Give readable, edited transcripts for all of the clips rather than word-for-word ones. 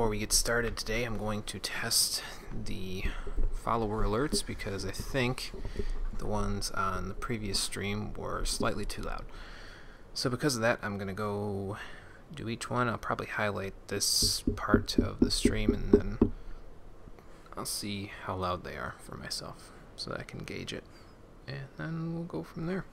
before we get started today, I'm going to test the follower alerts because I think the ones on the previous stream were slightly too loud. So because of that, I'm going to go do each one. I'll probably highlight this part of the stream and then I'll see how loud they are for myself so that I can gauge it. And then we'll go from there.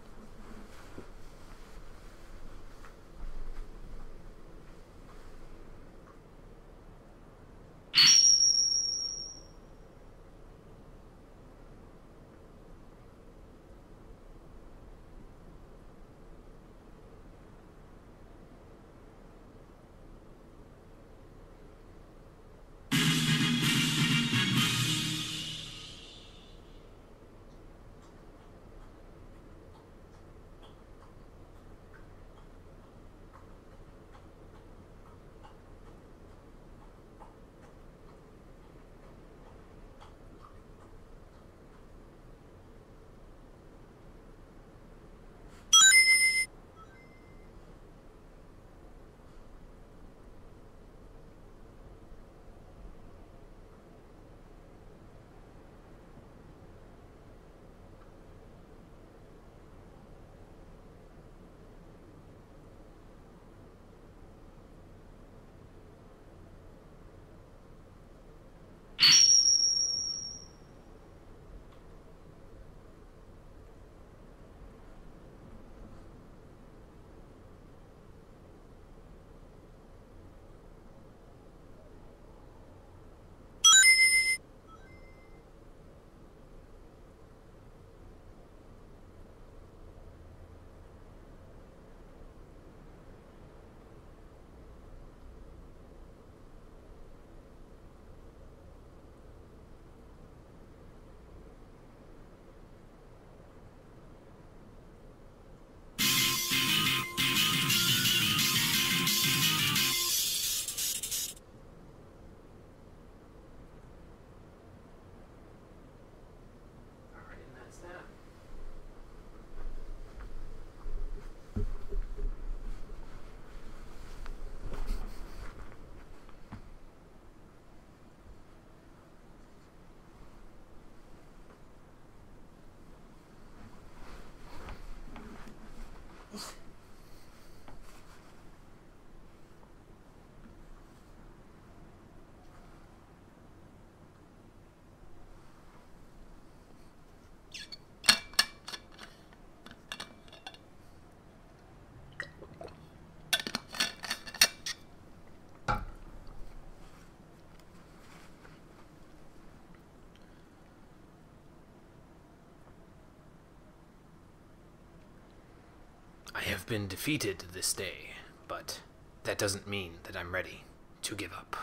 I have been defeated this day, but that doesn't mean that I'm ready to give up.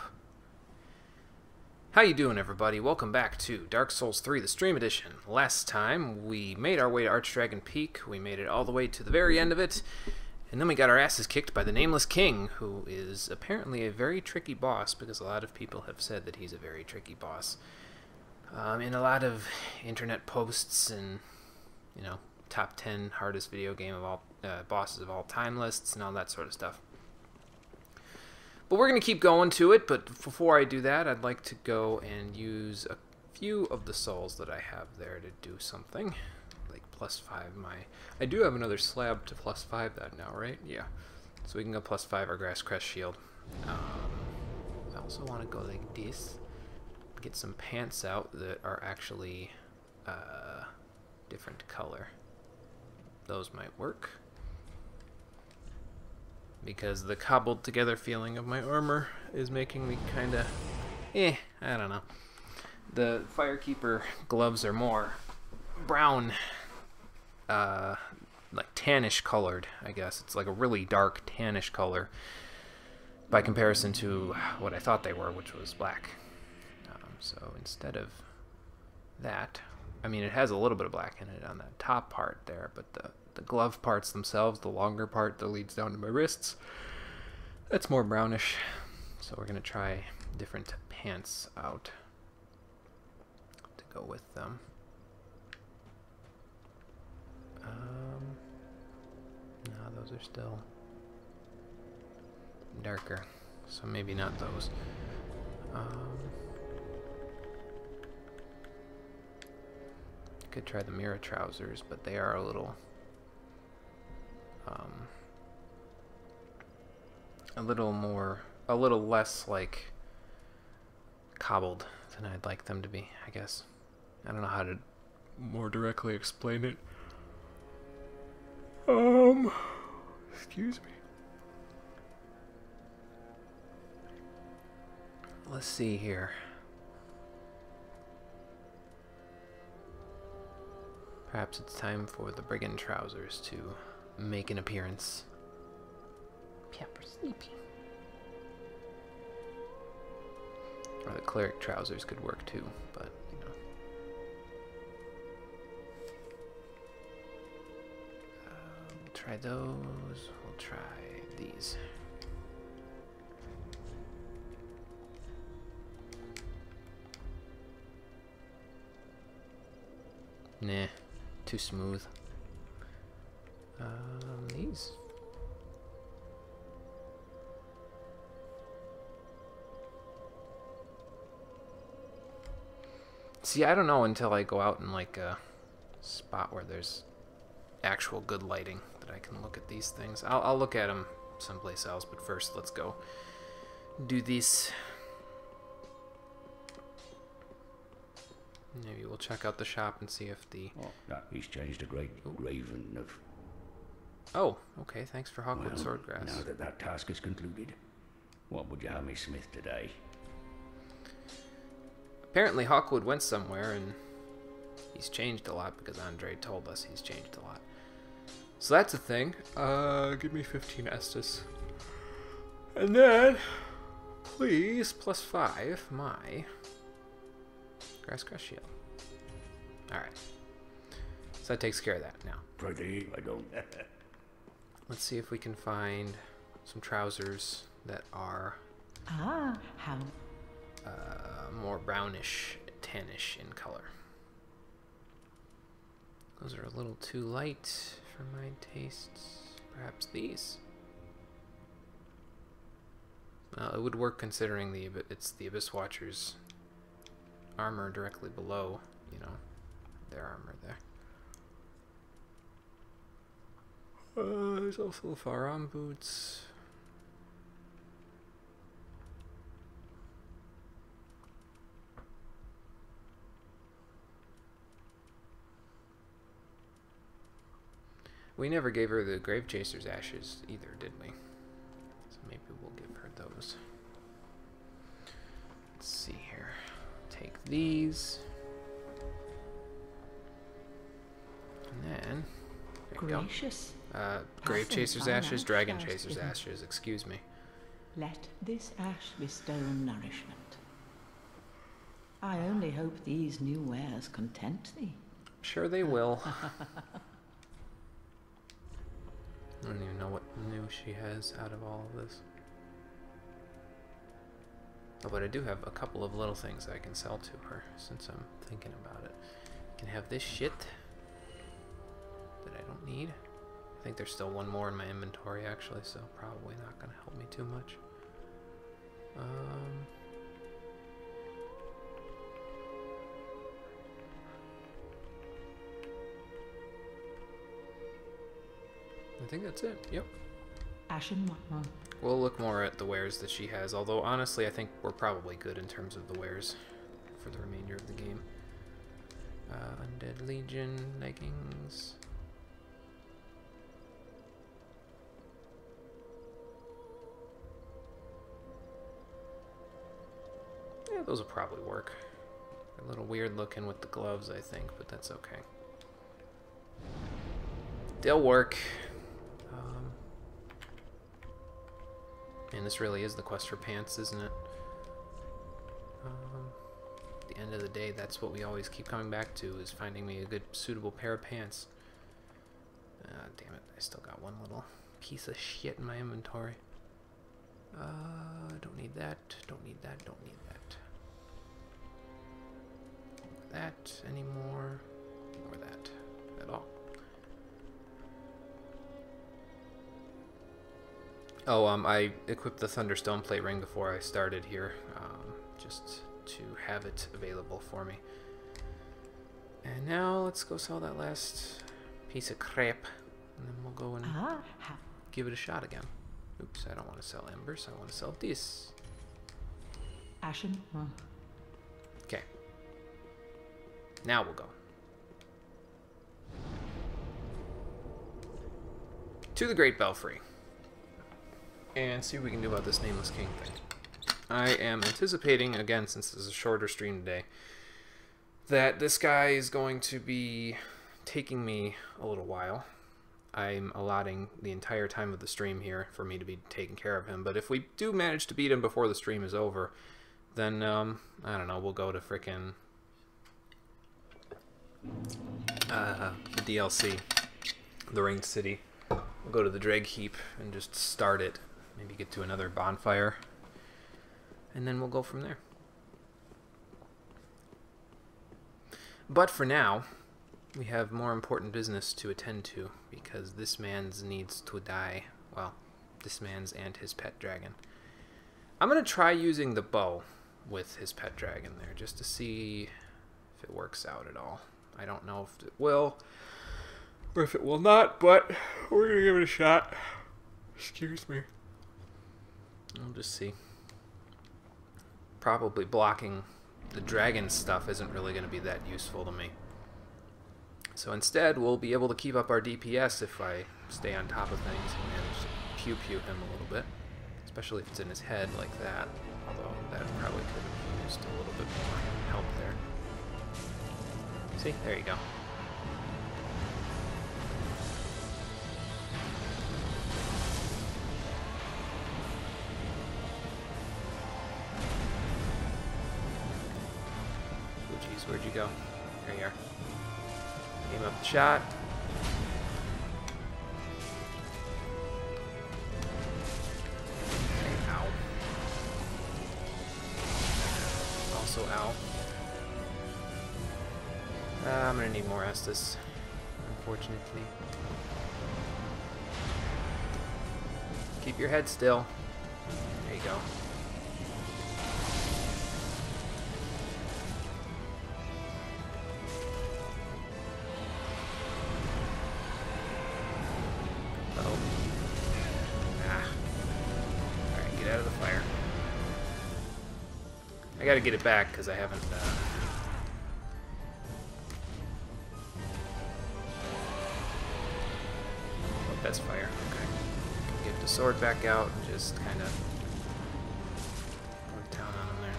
How you doing, everybody? Welcome back to Dark Souls 3, the Stream Edition. Last time, we made our way to Archdragon Peak. We made it all the way to the very end of it, and then we got our asses kicked by the Nameless King, who is apparently a very tricky boss, because a lot of people have said that he's a very tricky boss. In a lot of internet posts and, you know, top 10 hardest video game of all bosses of all time lists and all that sort of stuff. But we're going to keep going to it, but before I do that, I'd like to go and use a few of the souls that I have there to do something. Like +5 I do have another slab to +5 that now, right? Yeah. So we can go +5 our Grass Crest Shield. I also want to go like this. Get some pants out that are actually different color. Those might work. Because the cobbled together feeling of my armor is making me kinda I don't know. The Firekeeper gloves are more brown, like tannish colored, I guess. It's like a really dark tannish color by comparison to what I thought they were, which was black. So instead of that, I mean, it has a little bit of black in it on that top part there, but the glove parts themselves, the longer part that leads down to my wrists, that's more brownish. So we're going to try different pants out to go with them. No, those are still darker, so maybe not those. Could try the mirror trousers, but they are a little less like cobbled than I'd like them to be, I guess. I don't know how to more directly explain it. Excuse me. Let's see here. Perhaps it's time for the brigand trousers to make an appearance. Pepper sleepy. Or the cleric trousers could work too, but you know. We'll try those. We'll try these. Nah, too smooth. These. See, I don't know until I go out in like a spot where there's actual good lighting that I can look at these things. I'll look at them someplace else, but first let's go do this. Maybe we'll check out the shop and see if the... Oh, that he's changed a great raven of... Oh, okay, thanks for Hawkwood Swordgrass. Now that that task is concluded, what would you have me smith today? Apparently Hawkwood went somewhere and he's changed a lot because Andre told us he's changed a lot. So that's a thing. Give me 15 Estus. And then, please, +5, my Grass Shield. Alright. So that takes care of that now. Pretty, I don't... Let's see if we can find some trousers that are... how... more brownish, tannish in color. Those are a little too light for my tastes. Perhaps these? Well, it would work considering it's the Abyss Watcher's armor directly below, you know, their armor there. There's also the Faram boots. We never gave her the Grave Chaser's ashes either, did we? So maybe we'll give her those. Let's see here. Take these. And then... Gracious. Grave Chaser's ashes, Dragon Chaser's ashes, excuse me. Let this ash bestow nourishment. I only hope these new wares content thee. Sure they will. I don't even know what new she has out of all of this. Oh, but I do have a couple of little things I can sell to her, since I'm thinking about it. I can have this shit that I don't need. I think there's still one more in my inventory, actually, so probably not going to help me too much. I think that's it. Yep. Ashen Mama. We'll look more at the wares that she has, although honestly I think we're probably good in terms of the wares for the remainder of the game. Undead Legion leggings. Yeah, those will probably work. They're a little weird looking with the gloves, I think, but that's okay. They'll work. And this really is the quest for pants, isn't it? At the end of the day, that's what we always keep coming back to, is finding me a good, suitable pair of pants. Damn it, I still got one little piece of shit in my inventory. Don't need that, don't need that, don't need that. Or that anymore, or that at all. Oh, I equipped the Thunderstone plate ring before I started here, just to have it available for me. And now let's go sell that last piece of crap, and then we'll go and give it a shot again. Oops, I don't want to sell embers, I want to sell this. Ashen? Okay. Now we'll go to the Great Belfry and see what we can do about this Nameless King thing. I am anticipating, again, since this is a shorter stream today, that this guy is going to be taking me a little while. I'm allotting the entire time of the stream here for me to be taking care of him, but if we do manage to beat him before the stream is over, then, I don't know, we'll go to frickin' the DLC, the Ringed City. We'll go to the Dreg Heap and just start it. Maybe get to another bonfire. And then we'll go from there. But for now, we have more important business to attend to, because this man's needs to die. Well, this man's and his pet dragon. I'm going to try using the bow with his pet dragon there, just to see if it works out at all. I don't know if it will, or if it will not, but we're going to give it a shot. Excuse me. We'll just see. Probably blocking the dragon stuff isn't really going to be that useful to me. So instead, we'll be able to keep up our DPS if I stay on top of things and manage to pew-pew him a little bit. Especially if it's in his head like that. Although that probably could have used a little bit more help there. See? There you go. Where'd you go? There you are. Aim up the shot. Okay, ow. Also ow. I'm gonna need more Estus, unfortunately. Keep your head still. There you go. I gotta get it back because I haven't. Oh, that's fire. Okay. Get the sword back out and just kind of go to town on him there.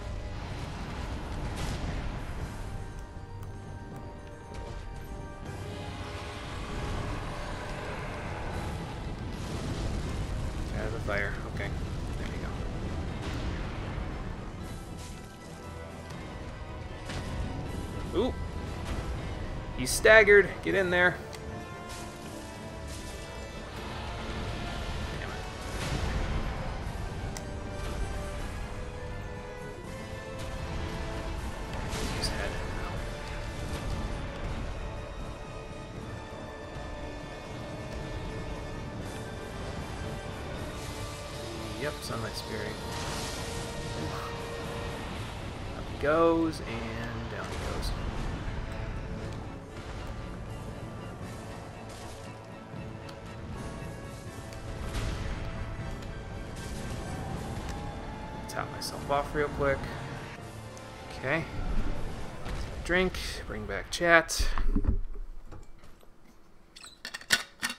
Out of the fire. Okay. There you go. Ooh! He's staggered. Get in there. Damn it. His head. Yep, Sunlight Spirit. Oof. Up he goes, and down he goes. Top myself off real quick. Okay. Drink, bring back chat.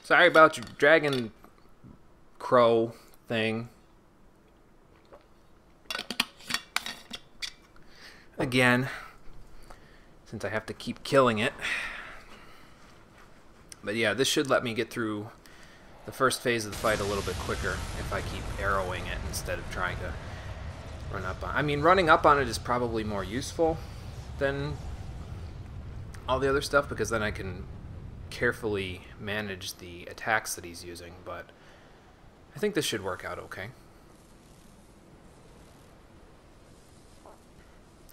Sorry about your dragon crow thing. Again, since I have to keep killing it. But yeah, this should let me get through the first phase of the fight a little bit quicker if I keep arrowing it instead of trying to run up on. I mean, running up on it is probably more useful than all the other stuff, because then I can carefully manage the attacks that he's using, but I think this should work out okay.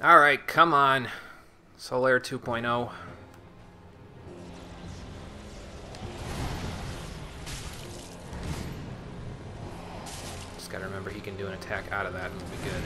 Alright, come on. Solaire 2.0. Just gotta remember he can do an attack out of that and we'll be good.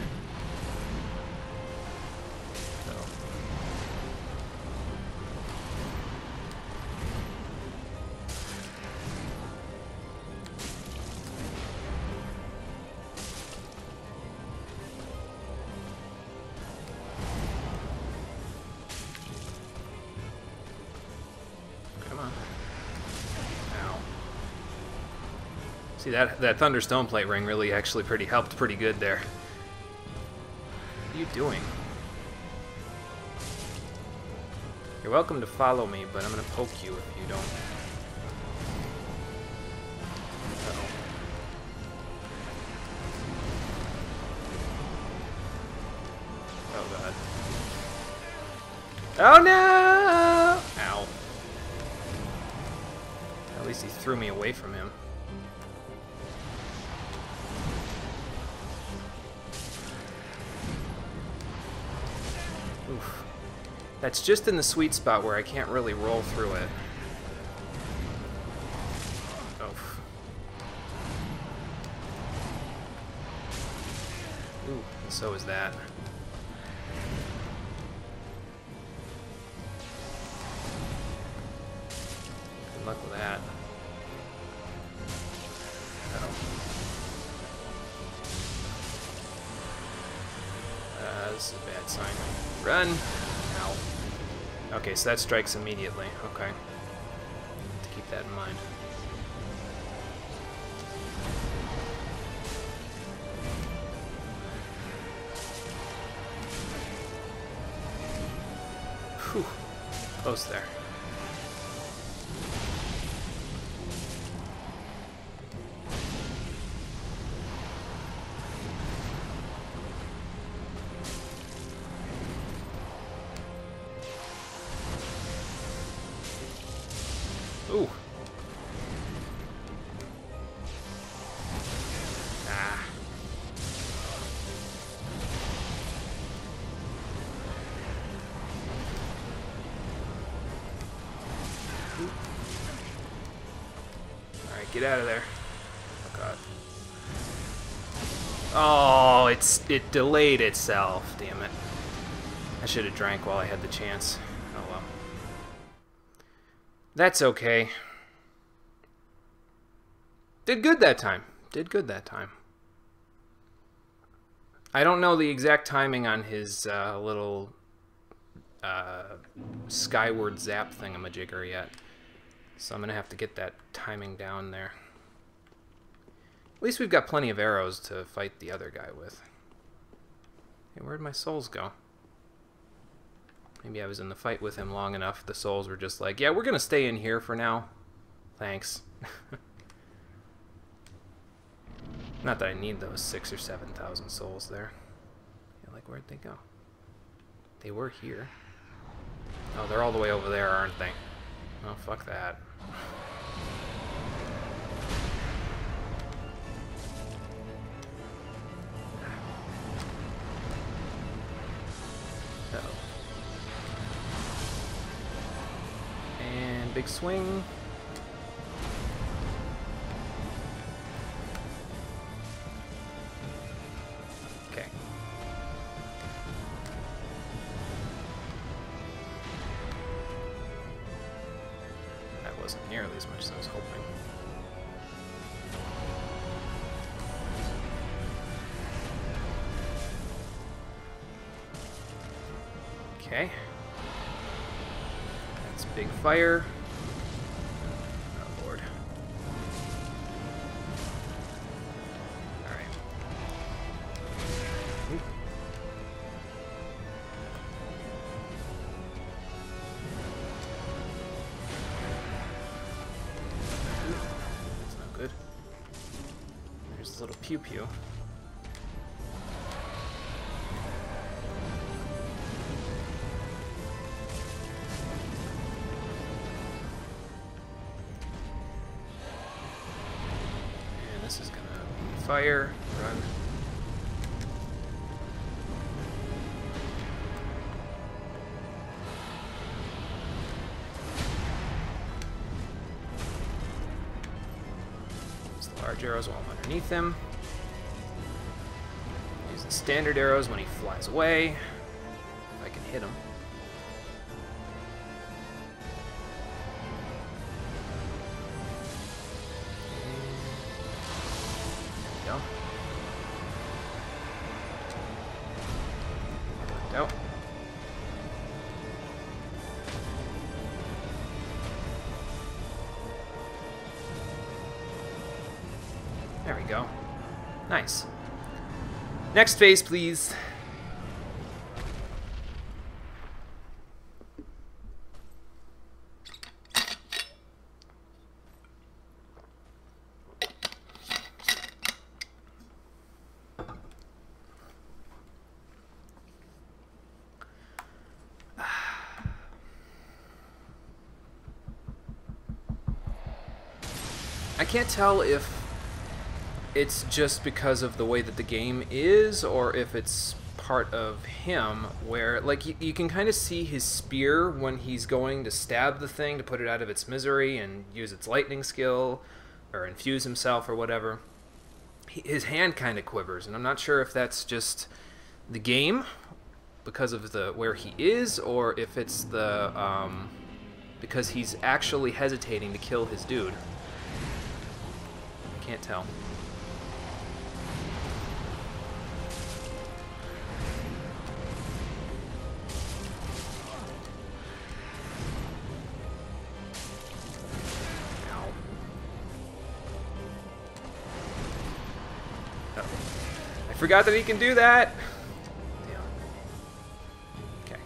See, that Thunder Stone Plate ring really actually helped pretty good there. What are you doing? You're welcome to follow me, but I'm gonna poke you if you don't. Uh-oh. Oh god. Oh no! Ow. At least he threw me away from him. Oof. That's just in the sweet spot where I can't really roll through it. Oof. Ooh, and so is that. Good luck with that. Uh-oh. This is a bad sign. Run! Ow. Okay, so that strikes immediately. Okay. To keep that in mind. Whew. Close there. Ooh. Ah. Alright, get out of there. Oh god. Oh, it delayed itself. Damn it. I should have drank while I had the chance. Oh well. That's okay. Did good that time. Did good that time. I don't know the exact timing on his little skyward zap thingamajigger yet. So I'm going to have to get that timing down there. At least we've got plenty of arrows to fight the other guy with. Hey, where'd my souls go? Maybe I was in the fight with him long enough. The souls were just like, yeah, we're going to stay in here for now. Thanks. Not that I need those 6,000 or 7,000 souls there. Yeah, like, where'd they go? They were here. Oh, they're all the way over there, aren't they? Oh, fuck that. Uh-oh. And big swing. Okay. That wasn't nearly as much as I was hoping. Okay. That's big fire. Oh lord. Alright. That's not good. There's a little pew pew. This is gonna be fire. Run. Use the large arrows while I'm underneath him. Use the standard arrows when he flies away. If I can hit him. Go. Go. go. Nice. Next phase, please. I can't tell if it's just because of the way that the game is, or if it's part of him, where, like, you can kind of see his spear when he's going to stab the thing to put it out of its misery and use its lightning skill, or infuse himself or whatever. His hand kind of quivers, and I'm not sure if that's just the game, because of the where he is, or if it's the, because he's actually hesitating to kill his dude. Can't tell. Ow. Oh. I forgot that he can do that. Damn. Okay.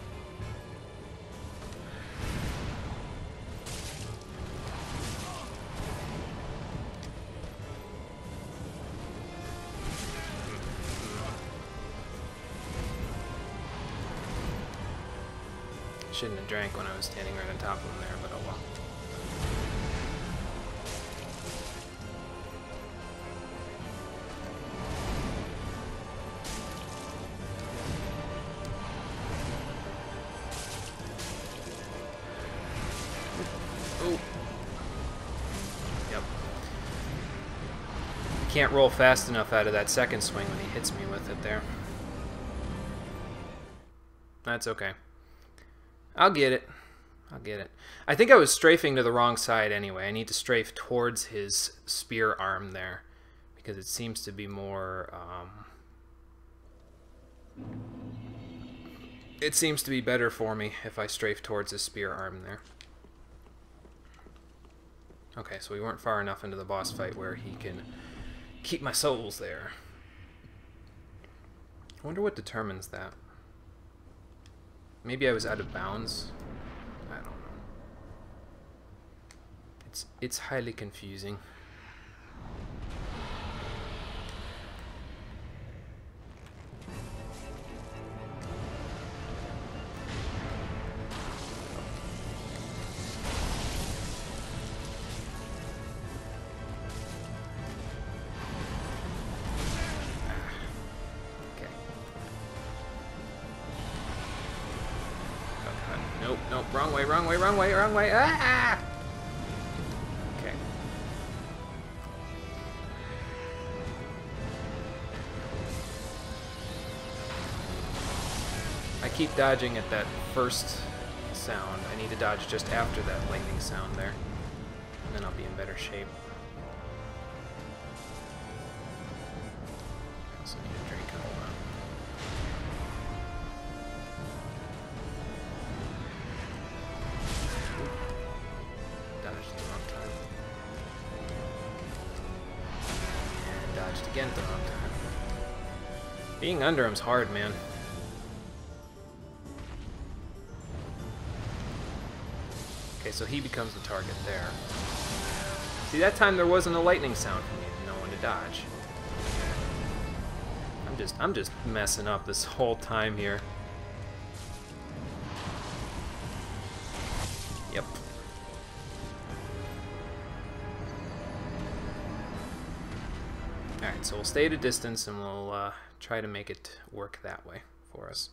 Shouldn't have drank when I was standing right on top of him there, but oh well. Ooh. Yep. Can't roll fast enough out of that second swing when he hits me with it there. That's okay. I'll get it. I'll get it. I think I was strafing to the wrong side anyway. I need to strafe towards his spear arm there, because it seems to be more, it seems to be better for me if I strafe towards his spear arm there. Okay, so we weren't far enough into the boss fight where he can keep my souls there. I wonder what determines that. Maybe I was out of bounds. I don't know. It's highly confusing. Nope, nope, wrong way, wrong way, wrong way, wrong way. Ah! Okay. I keep dodging at that first sound. I need to dodge just after that lightning sound there. And then I'll be in better shape. I also need a drink. Hold on. Again at the wrong time. Being under him's hard, man. Okay, so he becomes the target there. See, that time there wasn't a lightning sound for me to know when to dodge. I'm just messing up this whole time here. Yep. Alright, so we'll stay at a distance and we'll try to make it work that way for us.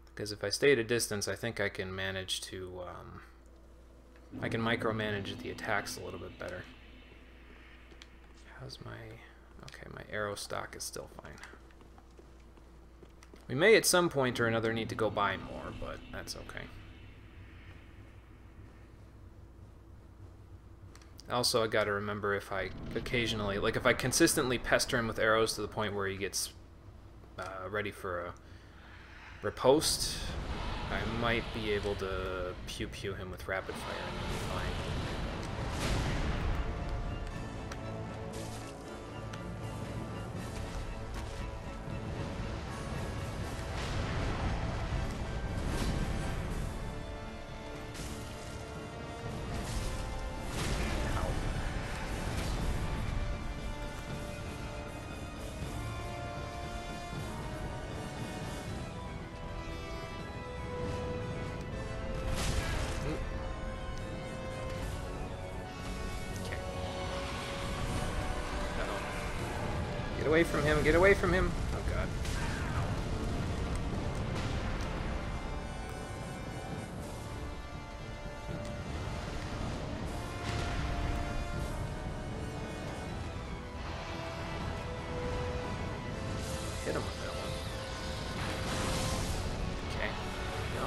Because if I stay at a distance, I think I can manage to, I can micromanage the attacks a little bit better. How's my, okay, my arrow stock is still fine. We may at some point or another need to go buy more, but that's okay. Also, I gotta remember if I occasionally, like if I consistently pester him with arrows to the point where he gets ready for a riposte, I might be able to pew-pew him with rapid fire and then be fine. Get away from him, get away from him. Oh god. Hit him with that one. Okay. Go.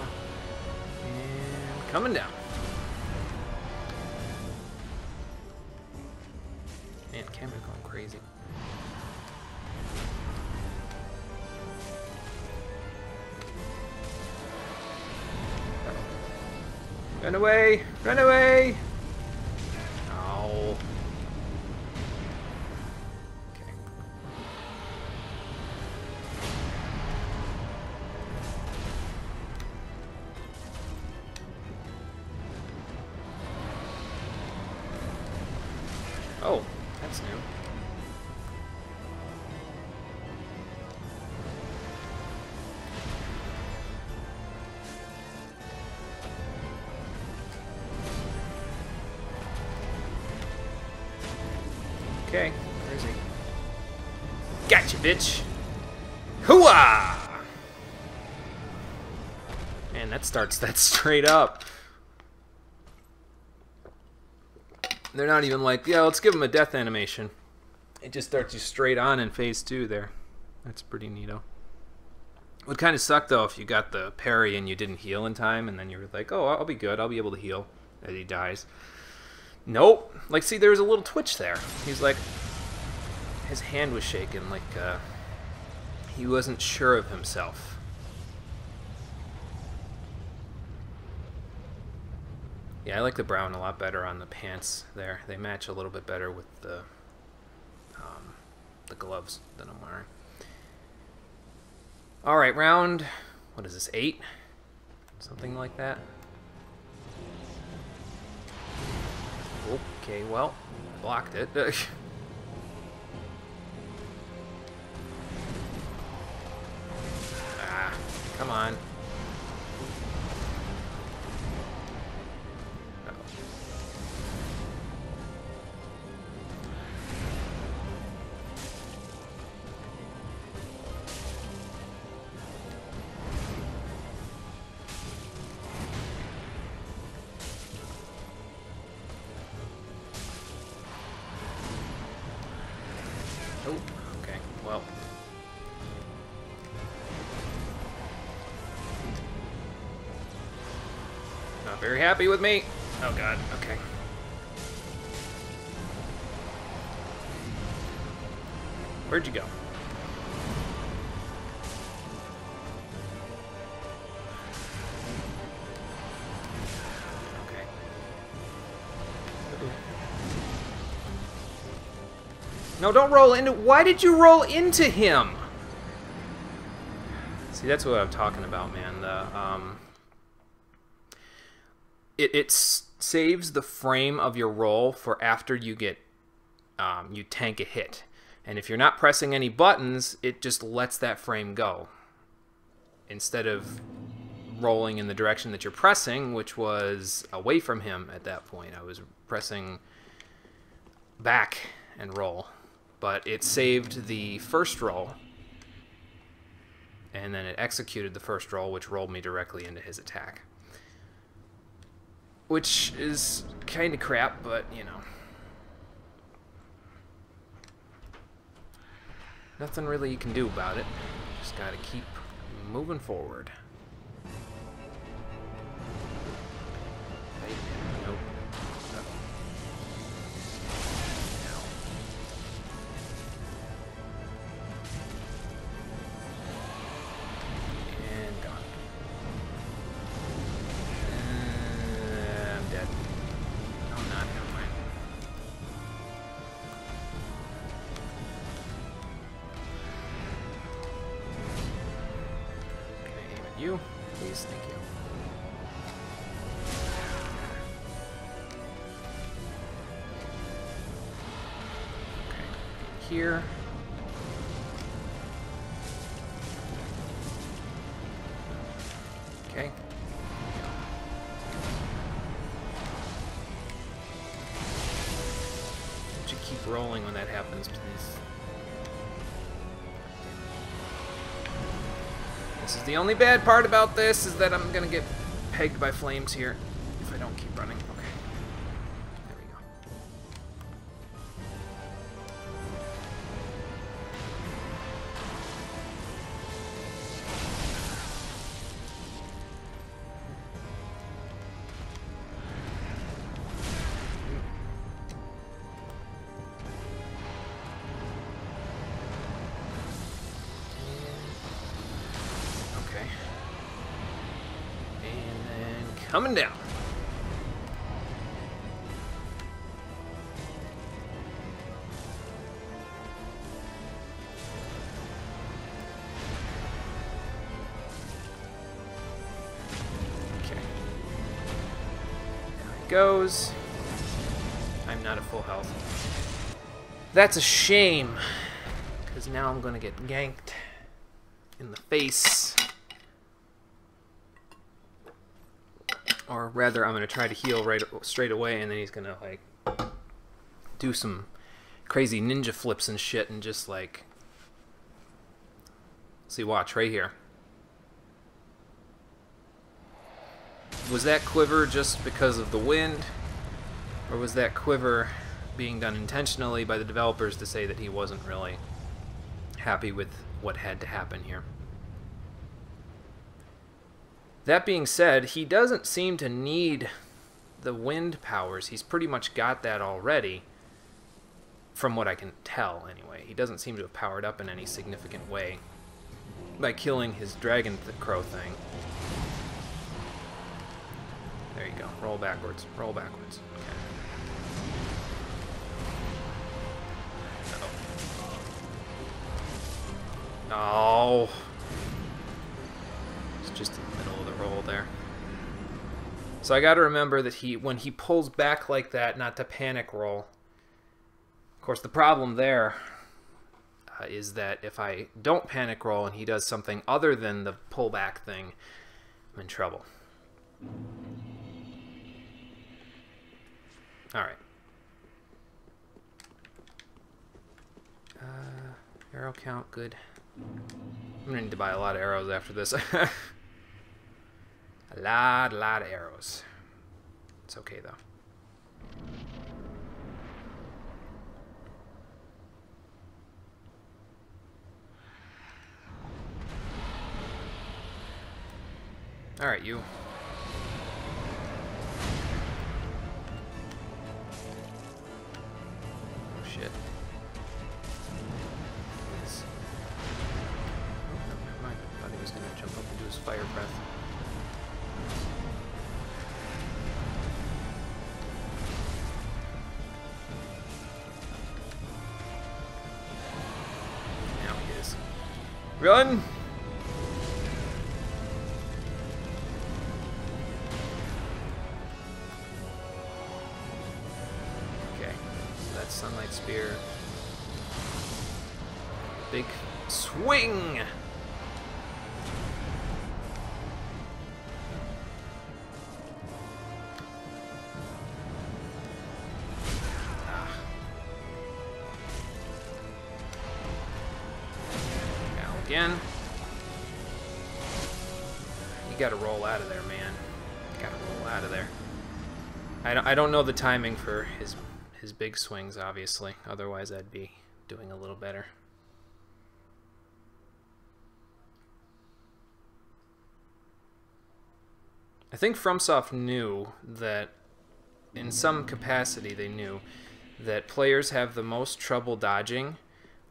And coming down. Man, camera's going crazy. Run away! Run away! Oh. Okay. Oh, that's new. Okay, where is he? Gotcha, bitch! Hooah! Man, that starts that straight up. They're not even like, yeah, let's give him a death animation. It just starts you straight on in phase 2 there. That's pretty neato. Would kind of suck, though, if you got the parry and you didn't heal in time, and then you were like, oh, I'll be good, I'll be able to heal as he dies. Nope. Like, see, there was a little twitch there. He's like, his hand was shaking, like, he wasn't sure of himself. Yeah, I like the brown a lot better on the pants there. They match a little bit better with the gloves that I'm wearing. Alright, round, what is this, 8? Something like that. Okay, well, blocked it. Ah, come on. Oh, okay, well. Not very happy with me. Oh god, okay. Where'd you go? Okay. No, don't roll into... Why did you roll into him? See, that's what I'm talking about, man. It saves the frame of your roll for after you get... you tank a hit. And if you're not pressing any buttons, it just lets that frame go. Instead of rolling in the direction that you're pressing, which was away from him at that point. I was pressing back and roll. But it saved the first roll, and then it executed the first roll, which rolled me directly into his attack. Which is kind of crap, but, you know. Nothing really you can do about it. Just gotta keep moving forward. Nope. And gone. You, please, thank you. Okay, here. Okay. Would you keep rolling when that happens, please? This is the only bad part about this, is that I'm gonna get pegged by flames here if I don't keep running. Okay. There we go. Okay. And then coming down. Okay. There it goes. I'm not at full health. That's a shame, because now I'm gonna get ganked in the face. Or rather, I'm gonna try to heal straight away, and then he's gonna like do some crazy ninja flips and shit, and just like, see, watch right here. Was that quiver just because of the wind, or was that quiver being done intentionally by the developers to say that he wasn't really happy with what had to happen here? That being said, he doesn't seem to need the wind powers. He's pretty much got that already, from what I can tell anyway. He doesn't seem to have powered up in any significant way by killing his dragon crow thing. There you go. Roll backwards. Roll backwards. Okay. Uh-oh. Oh. It's just in the middle of the roll there. So I got to remember that when he pulls back like that, not to panic roll. Of course, the problem there is that if I don't panic roll and he does something other than the pullback thing, I'm in trouble. Alright. Arrow count, good. I'm gonna need to buy a lot of arrows after this. A lot of arrows. It's okay though. Alright, you. Oh shit. Please. Oh, no, never mind. I thought he was gonna jump up and do his fire breath. Now he is. Run! Sunlight spear. Big swing! Now again. You gotta roll out of there, man. You gotta roll out of there. I don't know the timing for his big swings, obviously. Otherwise, I'd be doing a little better. I think FromSoft knew that, in some capacity, they knew that players have the most trouble dodging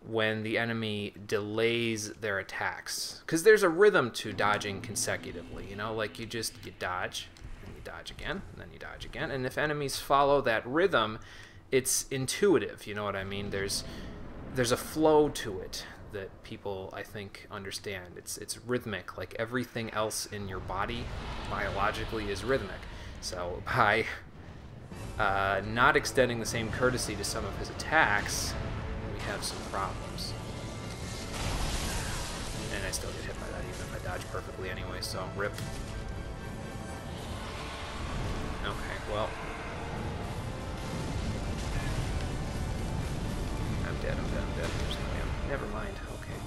when the enemy delays their attacks. Because there's a rhythm to dodging consecutively, you know? Like, you dodge, and you dodge again, and then you dodge again. And if enemies follow that rhythm, it's intuitive, you know what I mean? There's a flow to it that people, I think, understand. It's rhythmic, like everything else in your body biologically is rhythmic. So by not extending the same courtesy to some of his attacks, we have some problems. And I still get hit by that even if I dodge perfectly anyway, so rip. Okay, well. I'm dead. There's no way never mind, okay.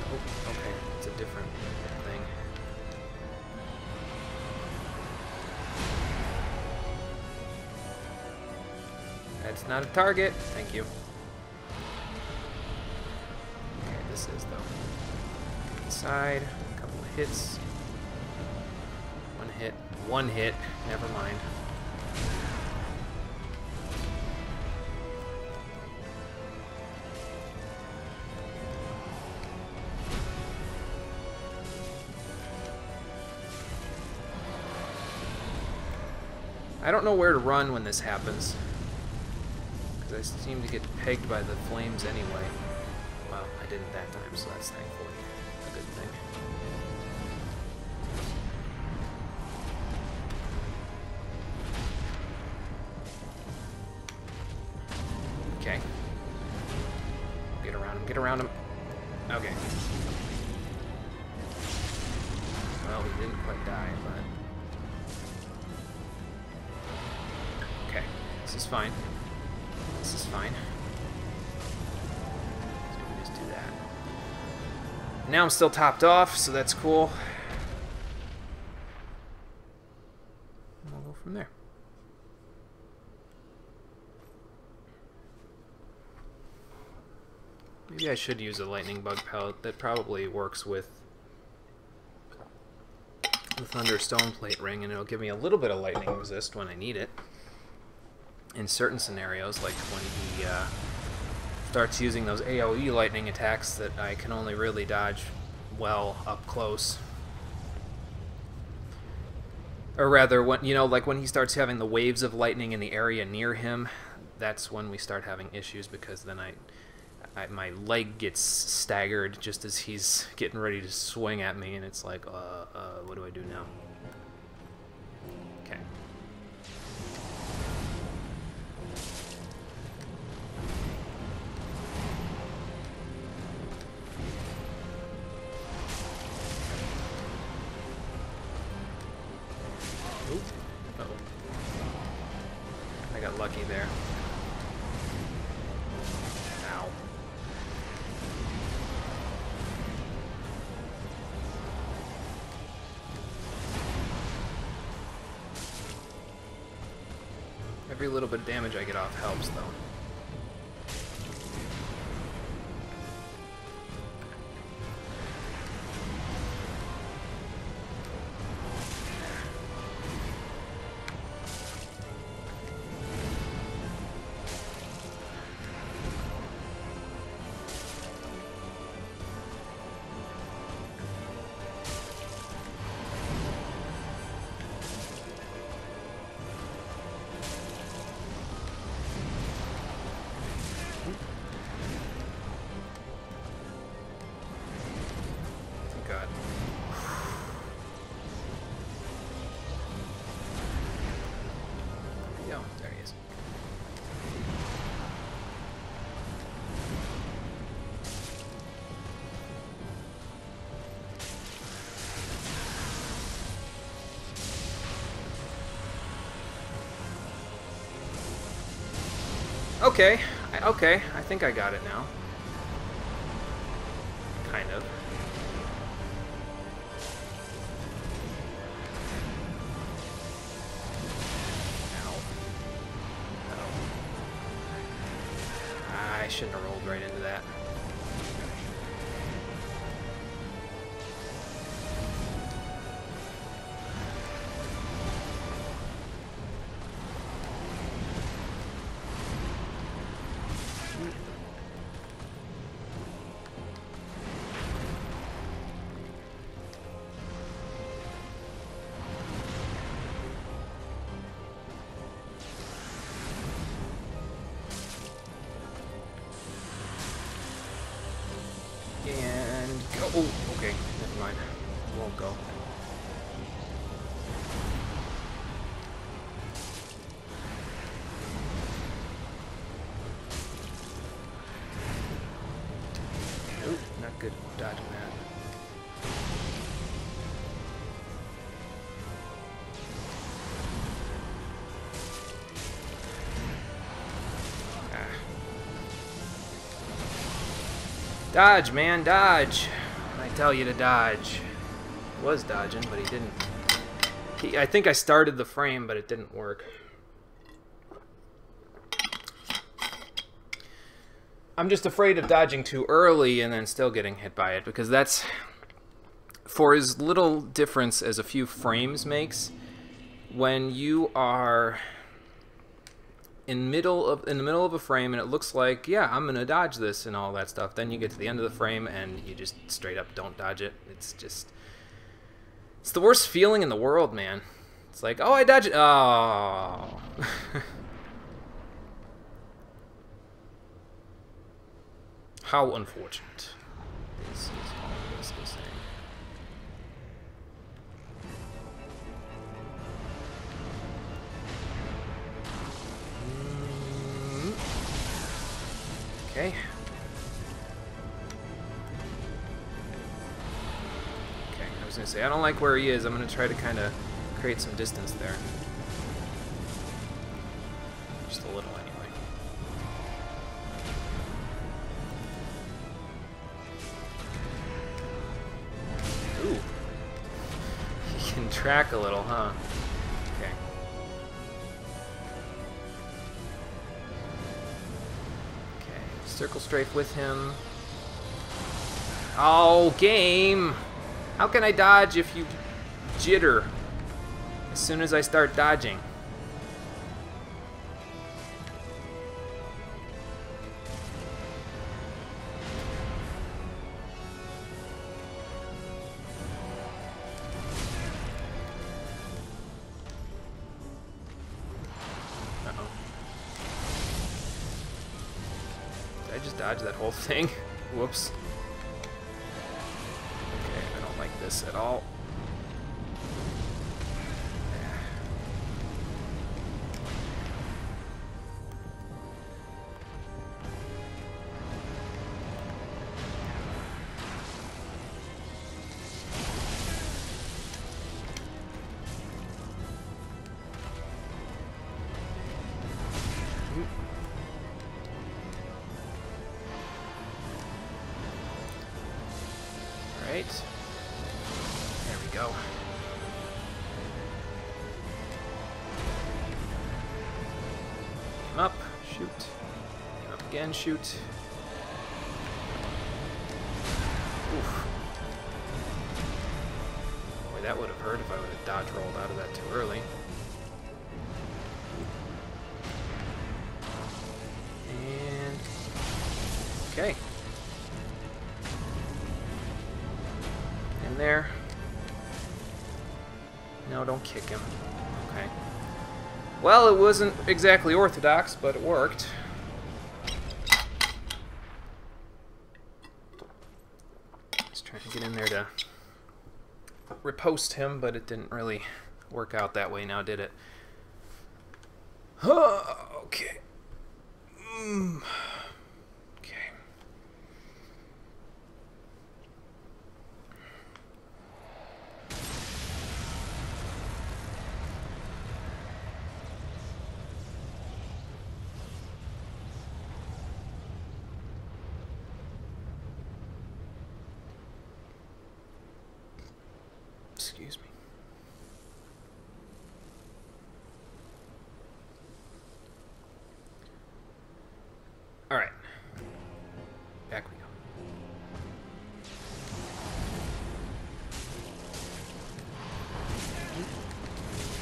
Oh, okay, it's a different thing. That's not a target, thank you. Okay, this is though. Inside, a couple of hits. One hit, never mind. I don't know where to run when this happens, because I seem to get pegged by the flames anyway. Well, I didn't that time, so that's thankfully a good thing. Okay. Get around him. Okay. Well, he didn't quite die, but... Okay, this is fine. This is fine. So we can just do that. Now I'm still topped off, so that's cool. And we'll go from there. Maybe I should use a lightning bug pellet. That probably works with the Thunder Stone Plate Ring, and it'll give me a little bit of lightning resist when I need it. In certain scenarios, like when he starts using those AoE lightning attacks that I can only really dodge well up close. Or rather, when, you know, like when he starts having the waves of lightning in the area near him, that's when we start having issues, because then my leg gets staggered just as he's getting ready to swing at me, and it's like, what do I do now? Okay. Uh-oh. I got lucky there. Ow. Every little bit of damage I get off helps, though. God. Yo, there he is. Okay, I think I got it now. Kind of. I shouldn't have rolled right into that. Oh, okay. Never mind. Won't go. Nope, not good dodging that. Dodge, man, dodge! I tell you to dodge. He was dodging, but he didn't. I think I started the frame, but it didn't work. I'm just afraid of dodging too early and then still getting hit by it, because that's, for as little difference as a few frames makes, when you are in the middle of a frame and it looks like, yeah, I'm gonna dodge this and all that stuff, then you get to the end of the frame and you just straight up don't dodge it. It's the worst feeling in the world, man. It's like, oh, I dodged it. Oh. How unfortunate is all this is saying. Okay. Okay, I was gonna say, I don't like where he is. I'm gonna try to kind of create some distance there. Just a little, anyway. Ooh. He can track a little, huh? Okay. Circle strafe with him. Oh, game! How can I dodge if you jitter as soon as I start dodging? Did I just dodge that whole thing? Whoops. Okay, I don't like this at all. Right. There we go. Aim up, shoot. Aim up again, shoot. Oof. Boy, that would have hurt if I would have dodge rolled out of that too early. And okay. In there. No, don't kick him. Okay. Well, it wasn't exactly orthodox, but it worked. Just trying to get in there to riposte him, but it didn't really work out that way now, did it? Okay. Okay. Excuse me. All right. Back we go.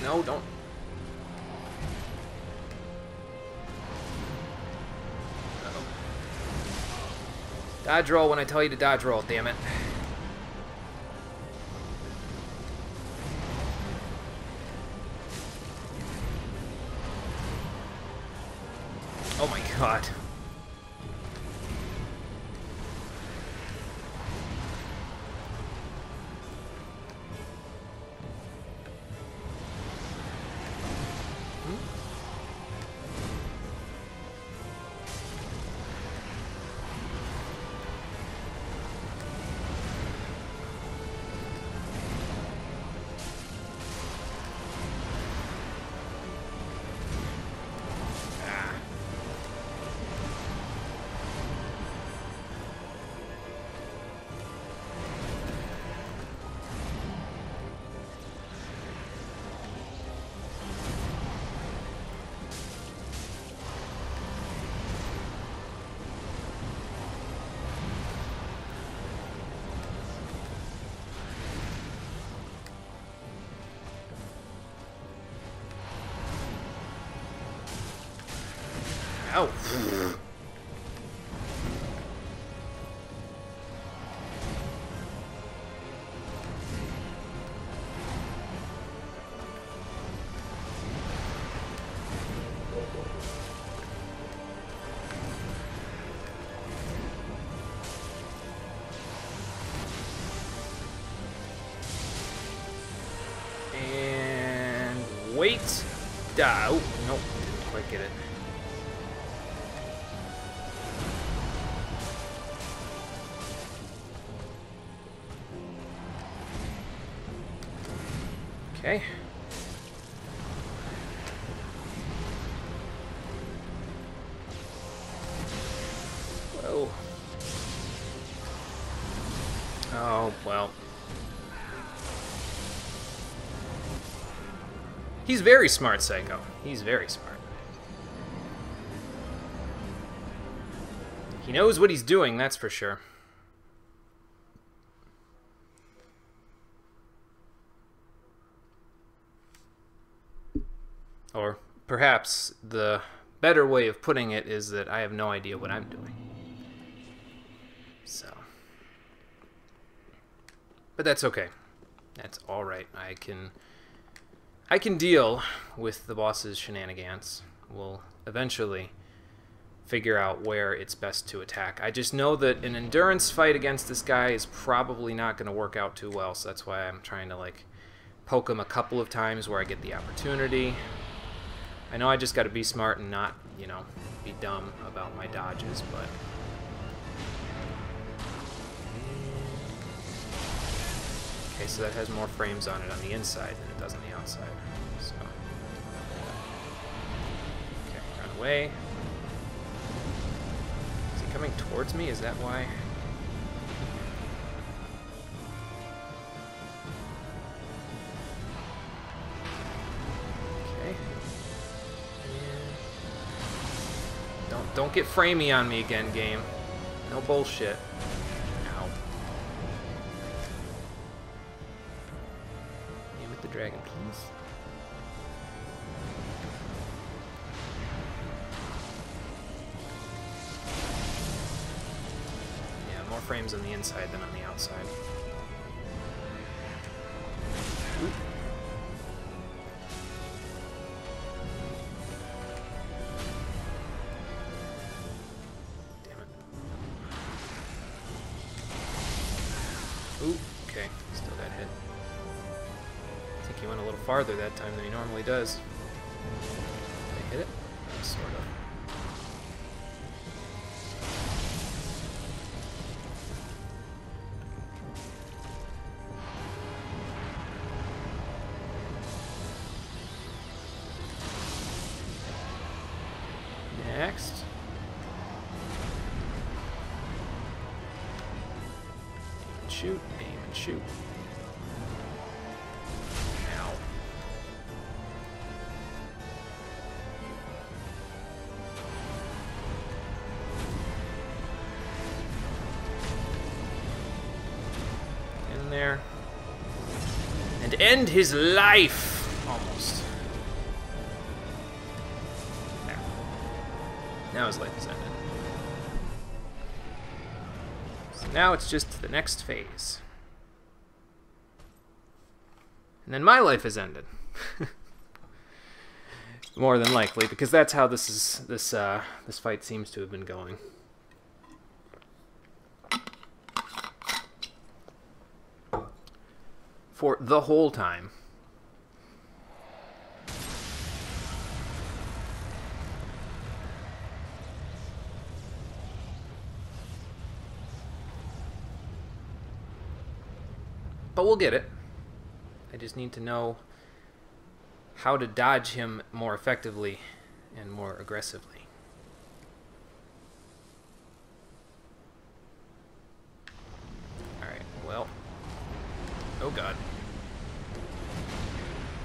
No, don't. Uh-oh. Dodge roll when I tell you to dodge roll, damn it. Oh my god. Ow. Wait. Oh, nope. Didn't quite get it. Okay. Whoa. Oh, well. He's very smart, Psycho. He's very smart. He knows what he's doing, that's for sure. Or perhaps the better way of putting it is that I have no idea what I'm doing. So. But that's okay. That's alright. I can deal with the boss's shenanigans. We'll eventually figure out where it's best to attack. I just know that an endurance fight against this guy is probably not going to work out too well, so that's why I'm trying to, like, poke him a couple of times where I get the opportunity. I know I just got to be smart and not, you know, be dumb about my dodges, but... Okay, so that has more frames on it on the inside than it does on the outside. So... Okay, run away. Is he coming towards me? Is that why? Don't get framey on me again, game. No bullshit. Ow. Aim with the dragon, please. Yeah, more frames on the inside than on the outside. Oop. Ooh, okay, still got hit. I think he went a little farther that time than he normally does. Did I hit it? Sort of. Next. Shoot, aim and shoot. Ow. In there. And end his life! Almost. There. Now his life is ended. Now it's just the next phase. And then my life is ended. More than likely, because that's how this fight seems to have been going. For the whole time. But we'll get it. I just need to know how to dodge him more effectively and more aggressively. Alright, well. Oh god.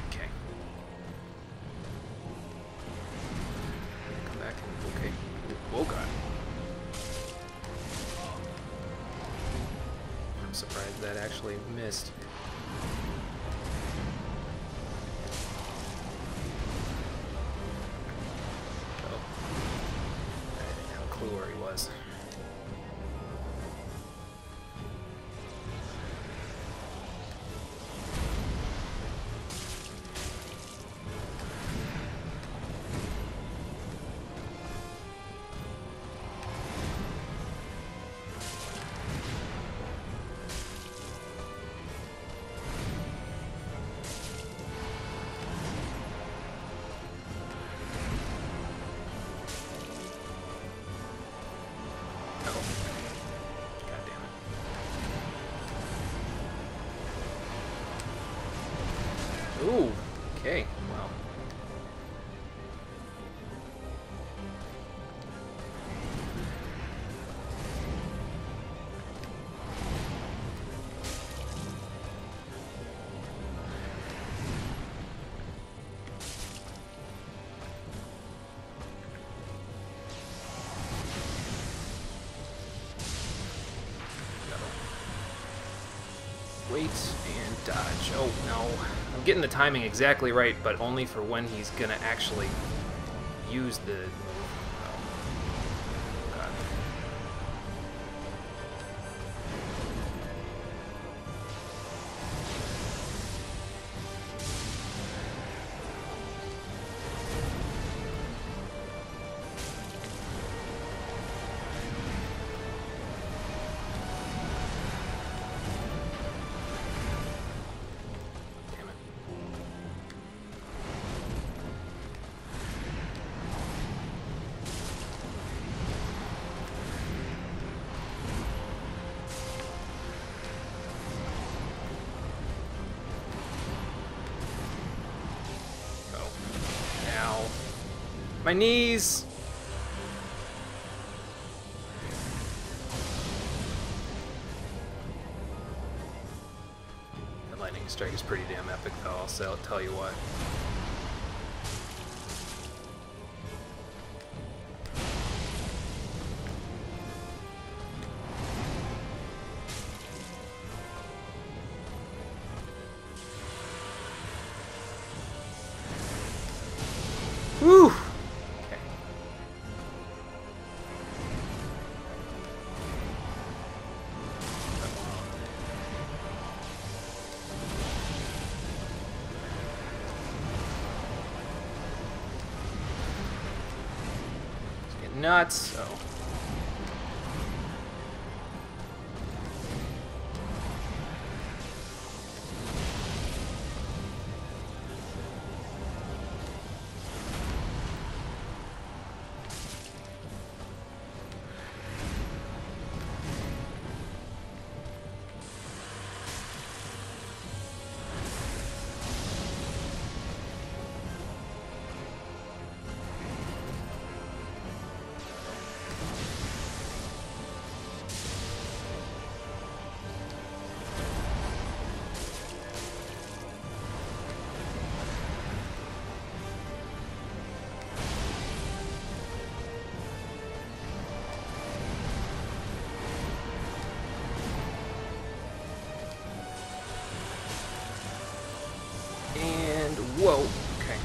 Okay. Come back and... Okay. Oh god. I'm surprised that actually missed. Oh. Okay, well. Wait and dodge. Oh, no. I'm getting the timing exactly right, but only for when he's going to actually use the move. Oh, God. My knees! The lightning strike is pretty damn epic, though, I'll tell you what. Whew! Nuts. Oh. Whoa, okay.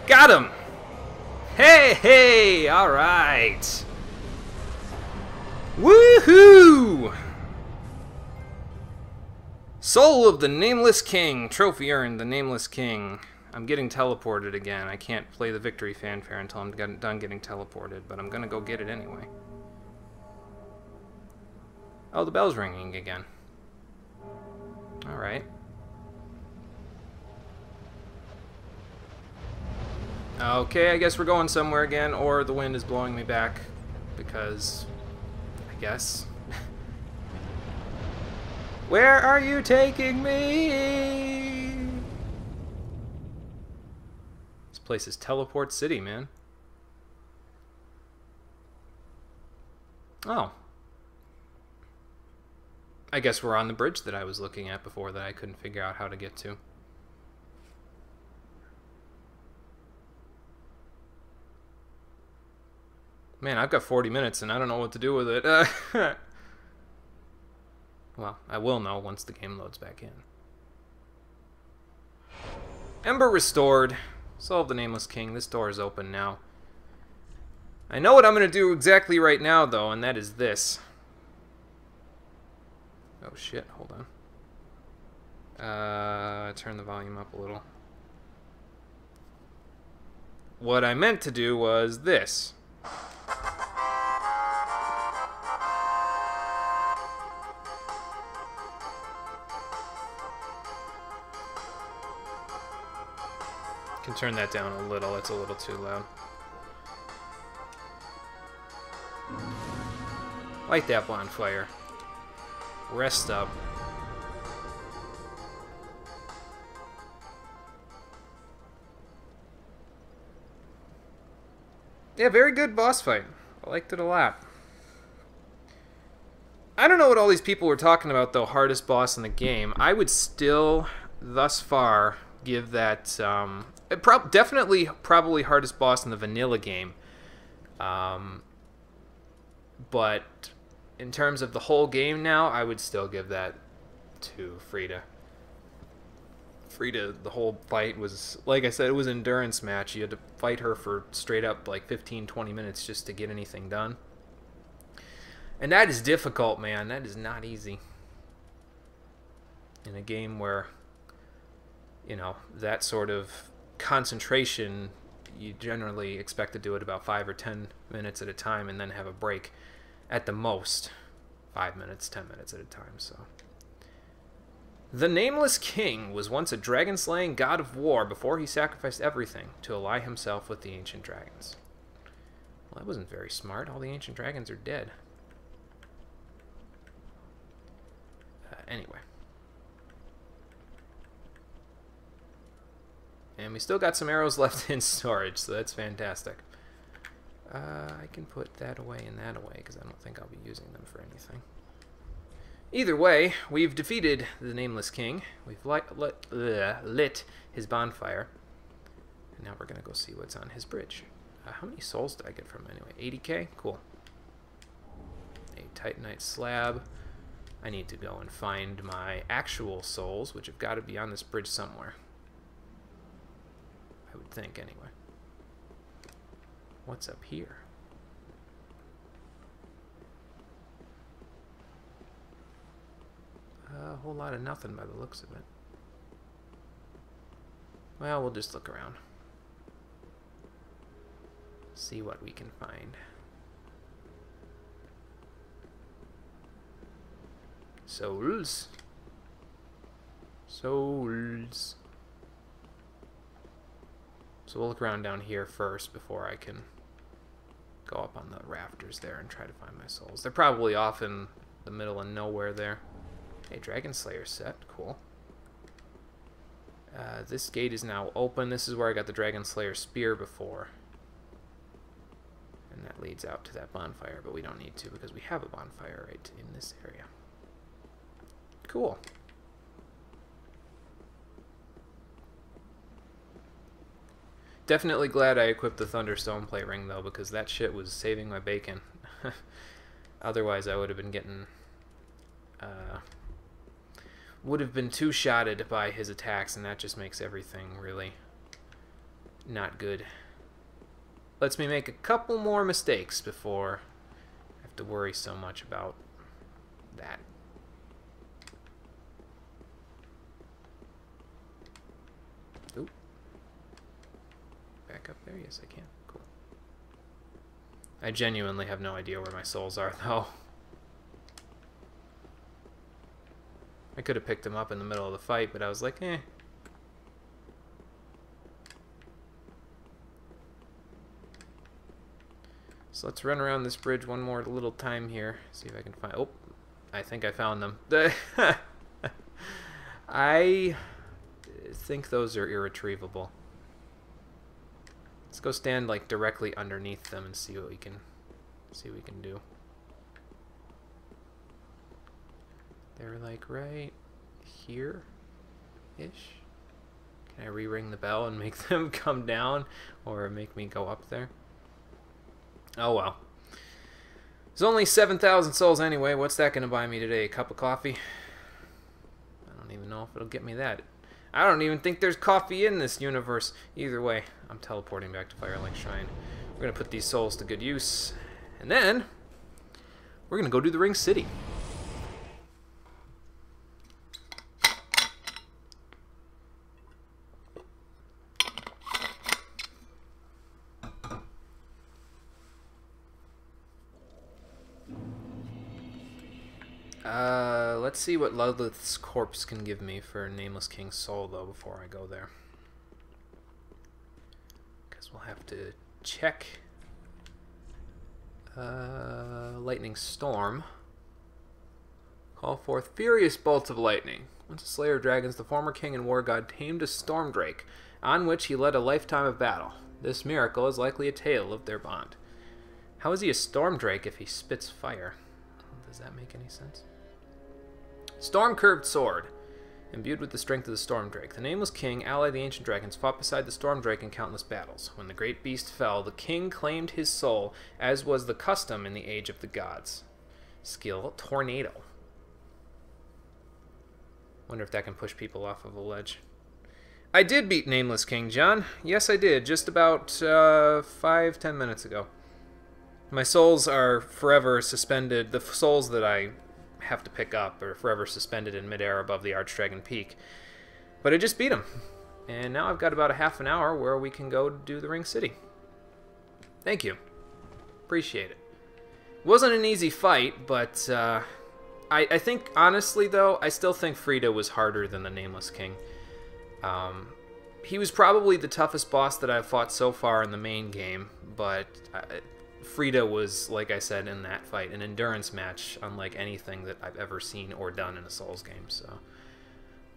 Got him! Hey, hey, alright. Woohoo! Soul of the Nameless King. Trophy earned, the Nameless King. I'm getting teleported again. I can't play the victory fanfare until I'm done getting teleported, but I'm gonna go get it anyway. Oh, the bell's ringing again. Alright. Okay, I guess we're going somewhere again, or the wind is blowing me back, because... I guess. Where are you taking me? This place is Teleport City, man. Oh. I guess we're on the bridge that I was looking at before that I couldn't figure out how to get to. Man, I've got 40 minutes and I don't know what to do with it. Well, I will know once the game loads back in. Ember restored. Solve the Nameless King. This door is open now. I know what I'm going to do exactly right now, though, and that is this. Oh, shit. Hold on. Turn the volume up a little. What I meant to do was this. Can turn that down a little. It's a little too loud. Light that bonfire. Rest up. Yeah, very good boss fight. I liked it a lot. I don't know what all these people were talking about, though. Hardest boss in the game. I would still, thus far, give that definitely probably hardest boss in the vanilla game. But in terms of the whole game now, I would still give that to Frida. Frida, the whole fight was, like I said, it was an endurance match. You had to fight her for straight up like 15-20 minutes just to get anything done. And that is difficult, man. That is not easy. In a game where, you know, that sort of concentration, you generally expect to do it about 5 or 10 minutes at a time and then have a break at the most. 5 minutes, 10 minutes at a time, so. The Nameless King was once a dragon-slaying god of war before he sacrificed everything to ally himself with the ancient dragons. Well, that wasn't very smart. All the ancient dragons are dead. Anyway. And we still got some arrows left in storage, so that's fantastic. I can put that away and that away, because I don't think I'll be using them for anything. Either way, we've defeated the Nameless King. We've lit his bonfire. And now we're going to go see what's on his bridge. How many souls did I get from him anyway? 80k? Cool. A Titanite slab. I need to go and find my actual souls, which have got to be on this bridge somewhere. I would think, anyway. What's up here? A whole lot of nothing by the looks of it. Well, we'll just look around. See what we can find. Souls. Souls. So we'll look around down here first before I can go up on the rafters there and try to find my souls. They're probably off in the middle of nowhere there. Hey, Dragon Slayer set. Cool. This gate is now open. This is where I got the Dragon Slayer spear before. And that leads out to that bonfire, but we don't need to because we have a bonfire right in this area. Cool. Definitely glad I equipped the Thunderstone plate ring, though, because that shit was saving my bacon. Otherwise, I would have been getting... would have been two-shotted by his attacks, and that just makes everything really not good. Lets me make a couple more mistakes before I have to worry so much about that. Oop. Back up there? Yes, I can. Cool. I genuinely have no idea where my souls are, though. I could have picked them up in the middle of the fight, but I was like, eh. So let's run around this bridge one more little time here. See if I can find... Oh, I think I found them. I think those are irretrievable. Let's go stand like directly underneath them and see what we can do. They're like right here-ish. Can I re-ring the bell and make them come down or make me go up there? Oh well. There's only 7,000 souls anyway. What's that going to buy me today? A cup of coffee? I don't even know if it'll get me that. I don't even think there's coffee in this universe. Either way, I'm teleporting back to Firelight Shrine. We're going to put these souls to good use. And then, we're going to go do the Ring City. Let's see what Ludlith's corpse can give me for Nameless King's soul, though, before I go there. Because we'll have to check Lightning Storm. Call forth furious bolts of lightning. Once a slayer of dragons, the former king and war god tamed a storm drake, on which he led a lifetime of battle. This miracle is likely a tale of their bond. How is he a storm drake if he spits fire? Does that make any sense? Storm curved sword. Imbued with the strength of the storm drake, the nameless king, allied the ancient dragons, fought beside the storm drake in countless battles. When the great beast fell, the king claimed his soul, as was the custom in the age of the gods. Skill, tornado. Wonder if that can push people off of a ledge. I did beat Nameless King, John. Yes, I did. Just about 5-10 minutes ago. My souls are forever suspended. The souls that I have to pick up are forever suspended in midair above the Archdragon Peak. But I just beat him. And now I've got about a half an hour where we can go do the Ring City. Thank you. Appreciate it. It wasn't an easy fight, but I think, honestly, though, I still think Frida was harder than the Nameless King. He was probably the toughest boss that I've fought so far in the main game, but Frida was, like I said in that fight, an endurance match unlike anything that I've ever seen or done in a Souls game, so...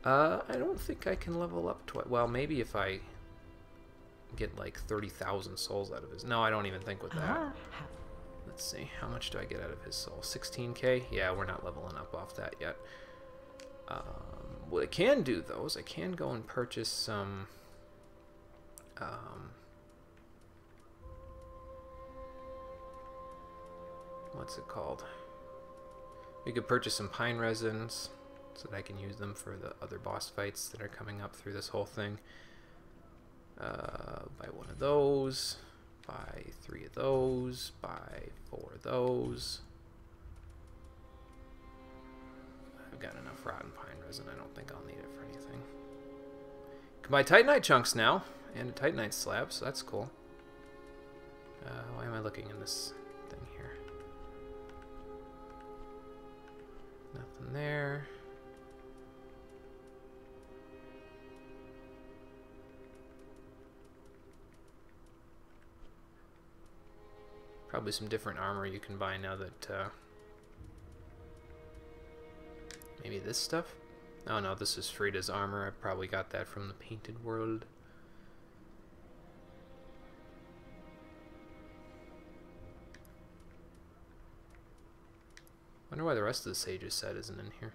I don't think I can level up twice. Well, maybe if I get like 30,000 souls out of his... No, I don't even think with that. Let's see, how much do I get out of his soul? 16k? Yeah, we're not leveling up off that yet. What I can do, though, is I can go and purchase some... what's it called? We could purchase some pine resins so that I can use them for the other boss fights that are coming up through this whole thing. Buy one of those, buy 3 of those, buy 4 of those. I've got enough rotten pine resin, I don't think I'll need it for anything. Can buy Titanite chunks now, and a Titanite slab, so that's cool. Why am I looking in this thing here? Nothing there. Probably some different armor you can buy now that, maybe this stuff? Oh no, this is Frida's armor. I probably got that from the Painted World. Wonder why the rest of the Sage's set isn't in here.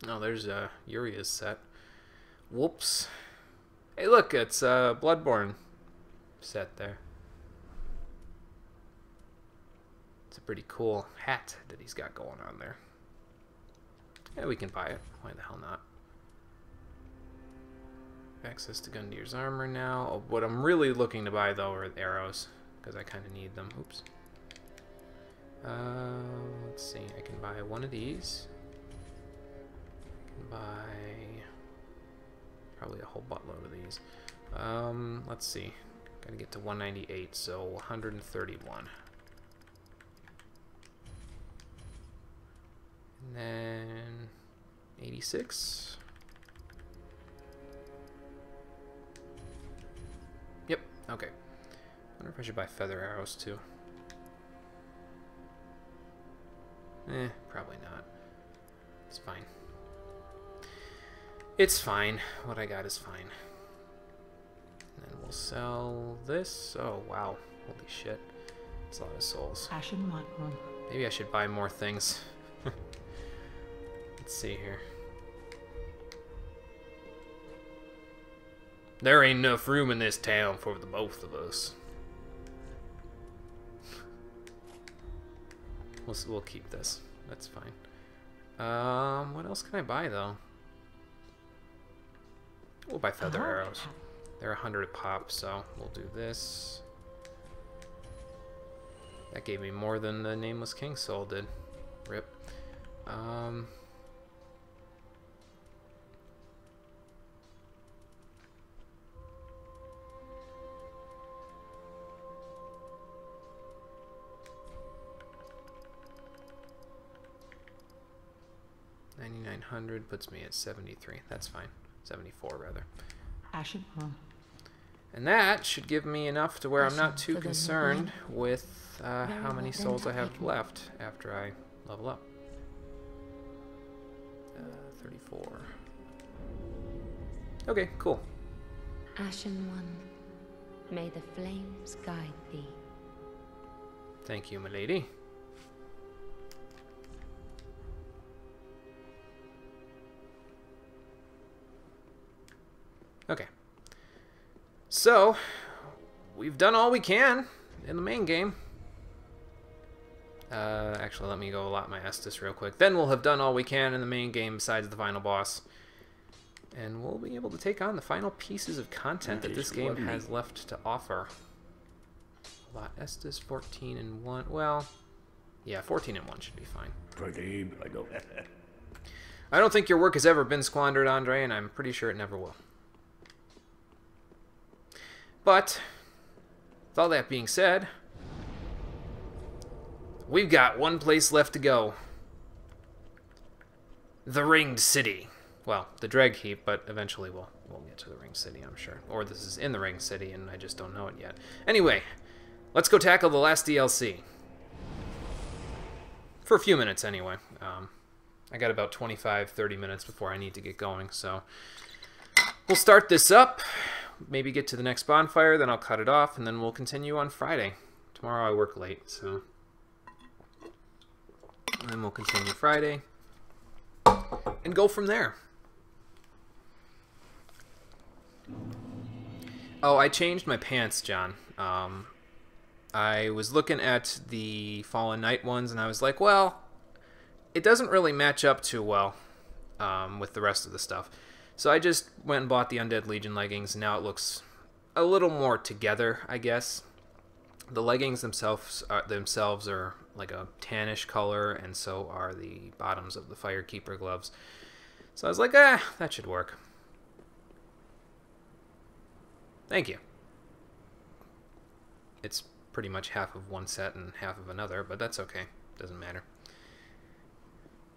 Oh, there's Uria's set. Whoops. Hey, look, it's a Bloodborne set there. It's a pretty cool hat that he's got going on there. Yeah, we can buy it. Why the hell not? Access to Gundir's armor now. Oh, what I'm really looking to buy, though, are the arrows, because I kind of need them. Oops. Let's see. I can buy one of these. I can buy probably a whole buttload of these. Let's see. Gotta get to 198, so 131. And then 86. Yep, okay. Wonder if I should buy feather arrows too. Probably not. It's fine. It's fine. What I got is fine. And then we'll sell this. Oh, wow. Holy shit. It's a lot of souls. Ashen White One. Maybe I should buy more things. Let's see here. There ain't enough room in this town for the both of us. We'll keep this. That's fine. What else can I buy, though? We'll buy feather arrows. They're 100 a pop, so we'll do this. That gave me more than the Nameless King soul did. Rip. 9,900 puts me at 73. That's fine. 74 rather. Ashen One. And that should give me enough to where I'm not too For the concerned noble. with how many well souls I then, have Edmund. left after I level up. 34. Okay, cool. Ashen One, may the flames guide thee. Thank you, milady. Okay. So, we've done all we can in the main game. Actually, let me go allot my Estus real quick. Then we'll have done all we can in the main game besides the final boss. And we'll be able to take on the final pieces of content that this game has left to offer. Allot Estus 14 and 1. Well, yeah, 14 and 1 should be fine. Pretty, I know. I don't think your work has ever been squandered, Andre, and I'm pretty sure it never will. But, with all that being said, we've got one place left to go. The Ringed City. Well, the Dreg Heap, but eventually we'll get to the Ringed City, I'm sure. Or this is in the Ringed City, and I just don't know it yet. Anyway, let's go tackle the last DLC. For a few minutes, anyway. I got about 25-30 minutes before I need to get going, so we'll start this up, maybe get to the next bonfire, then I'll cut it off, and then we'll continue on Friday. Tomorrow I work late, so... And then we'll continue Friday, and go from there. Oh, I changed my pants, John. I was looking at the Fallen Knight ones, and I was like, well, it doesn't really match up too well with the rest of the stuff. So I just went and bought the Undead Legion leggings, and now it looks a little more together, I guess. The leggings themselves are like a tannish color, and so are the bottoms of the Firekeeper gloves. So I was like, that should work. Thank you. It's pretty much half of one set and half of another, but that's okay. Doesn't matter.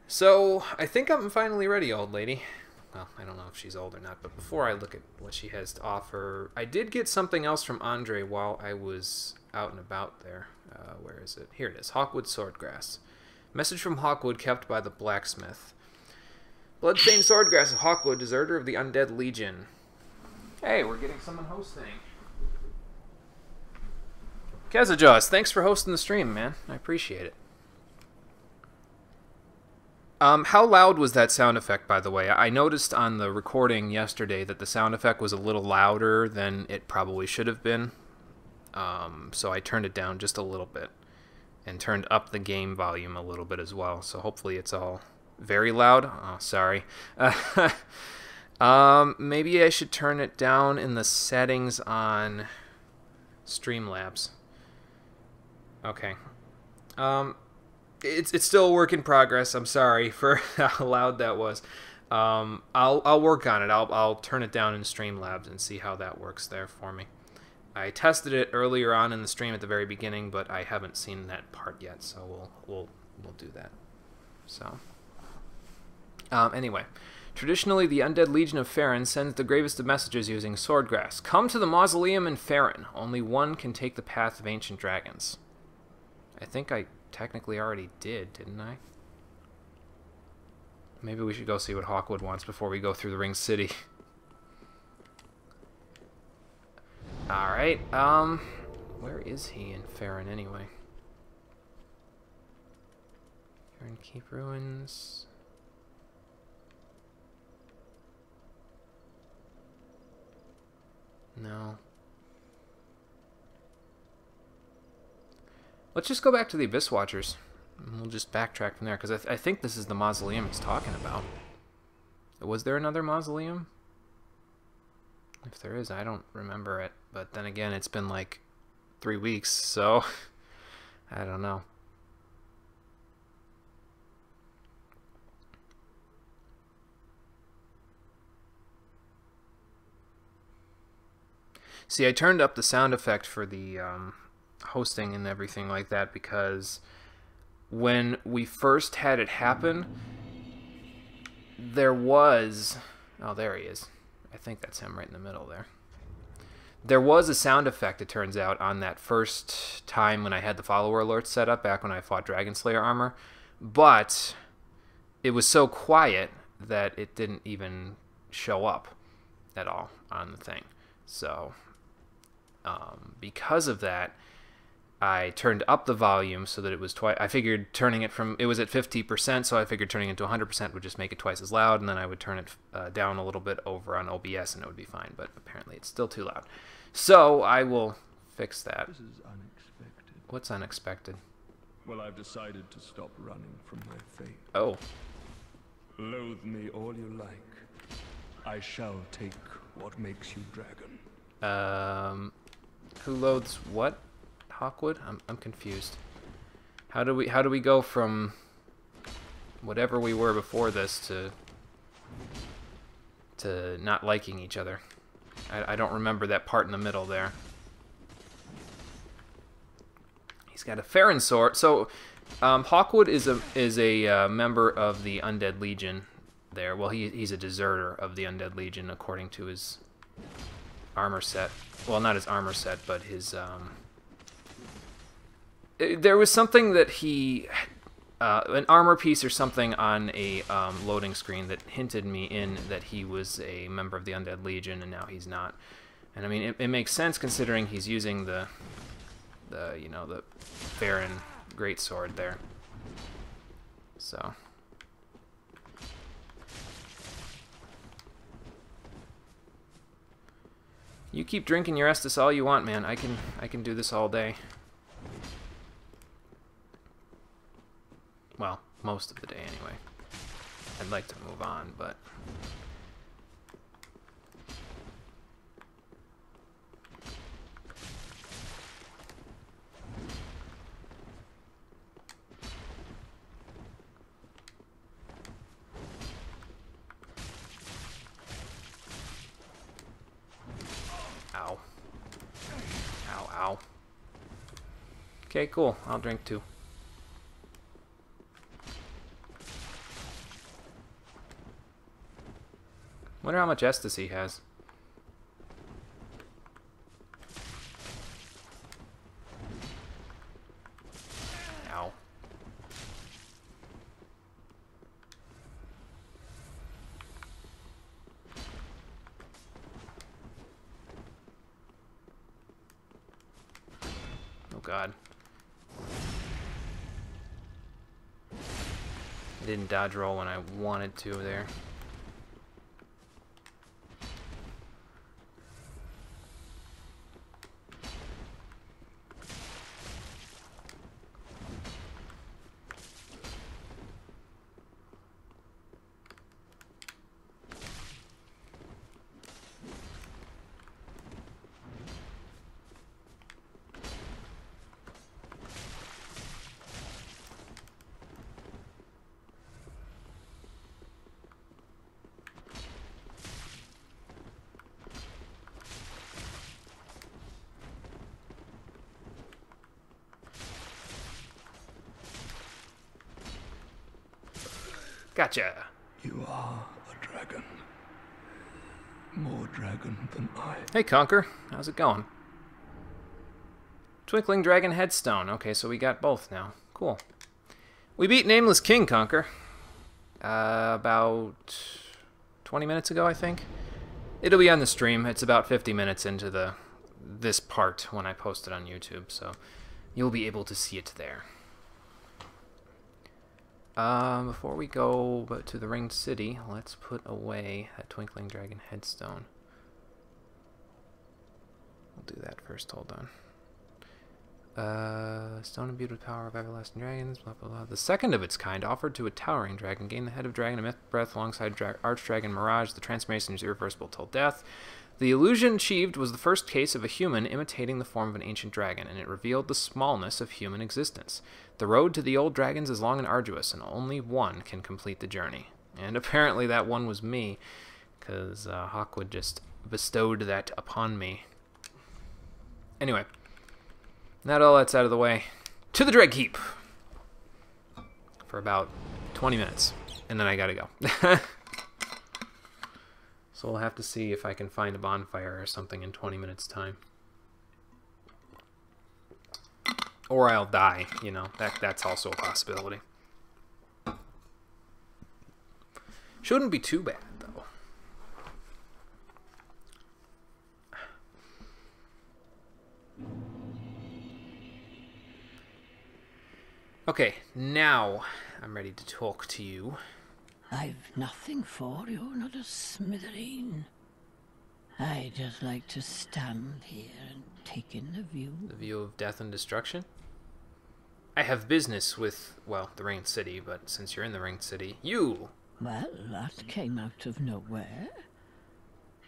So, I think I'm finally ready, old lady. Well, I don't know if she's old or not, but before I look at what she has to offer, I did get something else from Andre while I was out and about there. Where is it? Here it is. Hawkwood Swordgrass. Message from Hawkwood kept by the blacksmith. Bloodstained Swordgrass of Hawkwood, deserter of the Undead Legion. Hey, we're getting someone hosting. Kazajaws, thanks for hosting the stream, man. I appreciate it. How loud was that sound effect, by the way? I noticed on the recording yesterday that the sound effect was a little louder than it probably should have been. So I turned it down just a little bit. And turned up the game volume a little bit as well. So hopefully it's all very loud. Oh, sorry. Maybe I should turn it down in the settings on Streamlabs. Okay. It's still a work in progress. I'm sorry for how loud that was. I'll work on it. I'll turn it down in Streamlabs and see how that works there for me. I tested it earlier on in the stream at the very beginning, but I haven't seen that part yet, so we'll do that. So anyway, traditionally the Undead Legion of Farron sends the gravest of messages using Swordgrass. Come to the mausoleum in Farron. Only one can take the path of ancient dragons. I think I technically already didn't I? Maybe we should go see what Hawkwood wants before we go through the Ring City. Alright, where is he in Farron anyway? Farron Keep Ruins. No. Let's just go back to the Abyss Watchers. And we'll just backtrack from there, because I think this is the mausoleum he's talking about. Was there another mausoleum? If there is, I don't remember it. But then again, it's been like 3 weeks, so I don't know. See, I turned up the sound effect for the hosting and everything like that because when we first had it happen, there was... Oh, there he is. I think that's him right in the middle there. There was a sound effect, it turns out, on that first time when I had the follower alerts set up, back when I fought Dragon Slayer armor, but it was so quiet that it didn't even show up at all on the thing. So, because of that, I turned up the volume so that it was twice. I figured turning it from, it was at 50%, so I figured turning it to 100% would just make it twice as loud, and then I would turn it down a little bit over on OBS and it would be fine, but apparently it's still too loud. So I will fix that. This is unexpected. What's unexpected? Well, I've decided to stop running from my fate. Oh. Loathe me all you like. I shall take what makes you dragon. Who loads what? Hawkwood? I'm confused. How do we go from whatever we were before this to not liking each other? I don't remember that part in the middle there. He's got a Farron sword. So Hawkwood is a member of the Undead Legion there. Well, he's a deserter of the Undead Legion according to his armor set. Well, not his armor set, but his there was something that he an armor piece or something on a loading screen that hinted me in that he was a member of the Undead Legion, and now he's not. And I mean, it makes sense considering he's using the you know, the Farron greatsword there. So you keep drinking your Estus all you want, man. I can do this all day. Well, most of the day anyway. I'd like to move on, but ow. Ow, ow. Okay, cool. I'll drink too. Wonder how much Estus he has. Ow. Oh God. I didn't dodge roll when I wanted to there. Gotcha. You are a dragon. More dragon than I. Hey, Conker. How's it going? Twinkling Dragon Headstone. Okay, so we got both now. Cool. We beat Nameless King, Conker. About 20 minutes ago, I think. It'll be on the stream. It's about 50 minutes into this part when I post it on YouTube, so you'll be able to see it there. Before we go to the Ringed City, let's put away that Twinkling Dragon Headstone. We'll do that first, hold on. Stone imbued with power of everlasting dragons, blah blah blah. The second of its kind, offered to a towering dragon, gain the head of dragon, a myth breath alongside Archdragon Mirage. The transformation is irreversible till death. The illusion achieved was the first case of a human imitating the form of an ancient dragon, and it revealed the smallness of human existence. The road to the old dragons is long and arduous, and only one can complete the journey. And apparently that one was me, because Hawkwood just bestowed that upon me. Anyway, now that all that's out of the way, to the Dread Keep for about 20 minutes, and then I gotta go. So So we'll have to see if I can find a bonfire or something in 20 minutes' time. Or I'll die, you know. That's also a possibility. Shouldn't be too bad, though. Okay, now I'm ready to talk to you. I've nothing for you, not a smithereen. I just like to stand here and take in the view. The view of death and destruction? I have business with, well, the Ringed City, but since you're in the Ringed City, you... Well, that came out of nowhere.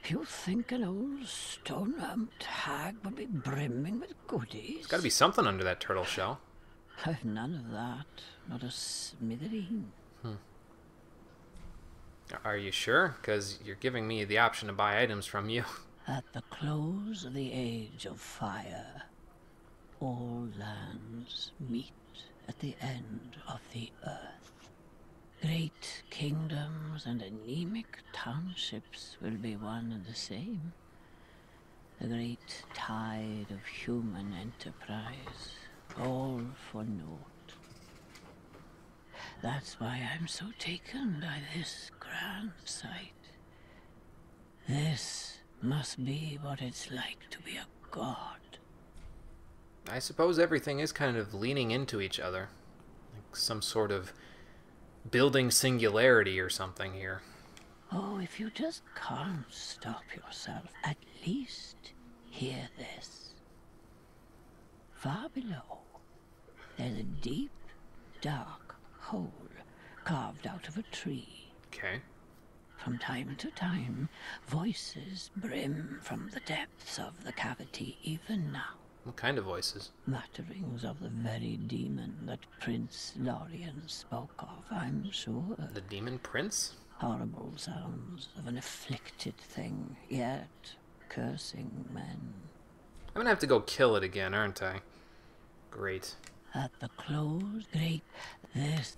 You think an old stone-humped hag would be brimming with goodies? There's gotta be something under that turtle shell. I've none of that, not a smithereen. Are you sure? Because you're giving me the option to buy items from you. At the close of the Age of Fire, all lands meet at the end of the earth. Great kingdoms and anemic townships will be one and the same. The great tide of human enterprise, all for naught. That's why I'm so taken by this grand sight. This must be what it's like to be a god. I suppose everything is kind of leaning into each other. Like some sort of building singularity or something here. Oh, if you just can't stop yourself, at least hear this. Far below, there's a deep, dark hole carved out of a tree. Okay. From time to time, voices brim from the depths of the cavity even now. What kind of voices? Mutterings of the very demon that Prince Lorien spoke of, I'm sure. The demon prince? Horrible sounds of an afflicted thing, yet cursing men. I'm gonna have to go kill it again, aren't I? Great. At the close, great, this...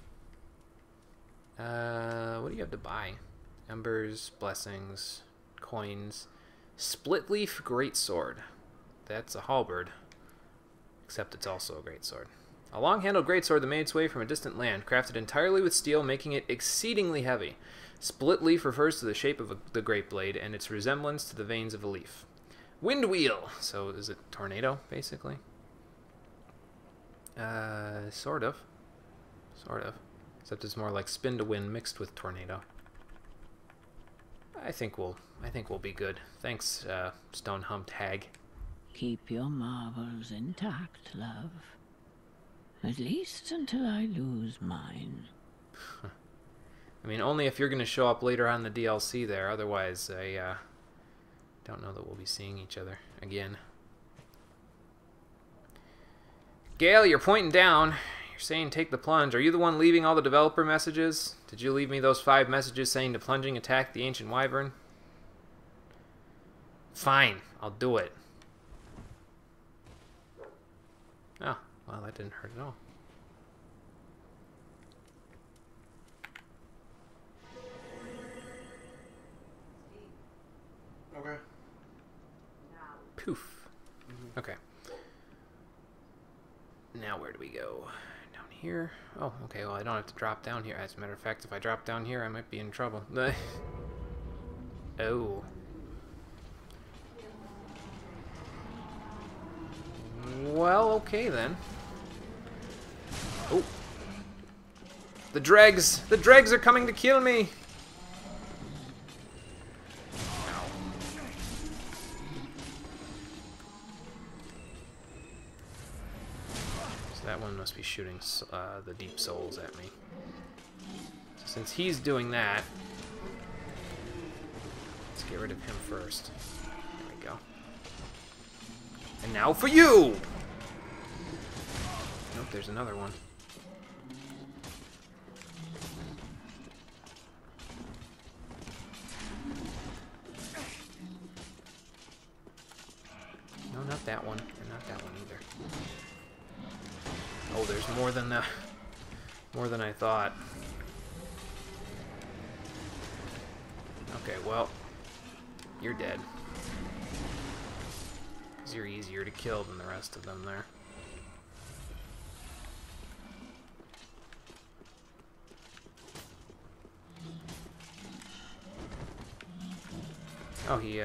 What do you have to buy? Embers, blessings, coins, split leaf greatsword. That's a halberd, except it's also a greatsword. A long-handled greatsword that made its way from a distant land, crafted entirely with steel, making it exceedingly heavy. Split leaf refers to the shape of the great blade and its resemblance to the veins of a leaf. Wind wheel. So is it tornado, basically? Sort of. Sort of. Except it's more like spin to wind mixed with tornado. I think we'll be good. Thanks, stone-humped hag. Keep your marvels intact, love. At least until I lose mine. I mean, only if you're going to show up later on the DLC there. Otherwise, I don't know that we'll be seeing each other again. Gale, you're pointing down. You're saying take the plunge. Are you the one leaving all the developer messages? Did you leave me those 5 messages saying to plunging attack the ancient wyvern? Fine, I'll do it. Oh, well, that didn't hurt at all. Okay. Poof. Okay. Now where do we go? Down here? Oh, okay, well I don't have to drop down here. As a matter of fact, if I drop down here, I might be in trouble. Oh. Well, okay then. Oh. The dregs! The dregs are coming to kill me! That one must be shooting the deep souls at me. So since he's doing that, let's get rid of him first. There we go. And now for you! Nope, there's another one. No, not that one. And not that one either. Oh, there's more than I thought. Okay, well, You're dead. Because you're easier to kill than the rest of them there. Oh, he,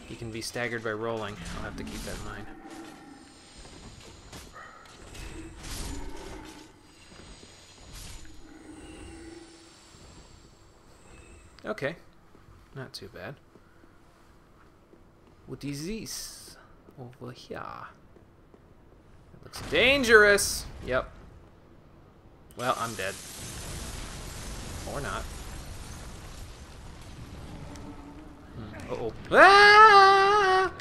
he can be staggered by rolling. I'll have to keep that in mind. Okay. Not too bad. What is this? Over here. It looks dangerous! Yep. Well, I'm dead. Or not. Uh-oh. Ah!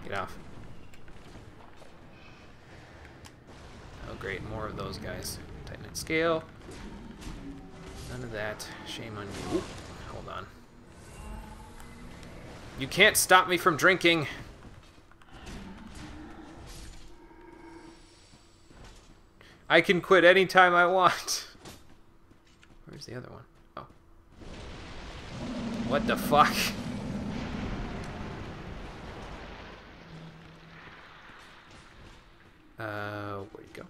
Get off. Oh, great. More of those guys. Titanite scale. None of that. Shame on you. Ooh, hold on. You can't stop me from drinking. I can quit anytime I want. Where's the other one? Oh. What the fuck? Where'd he go?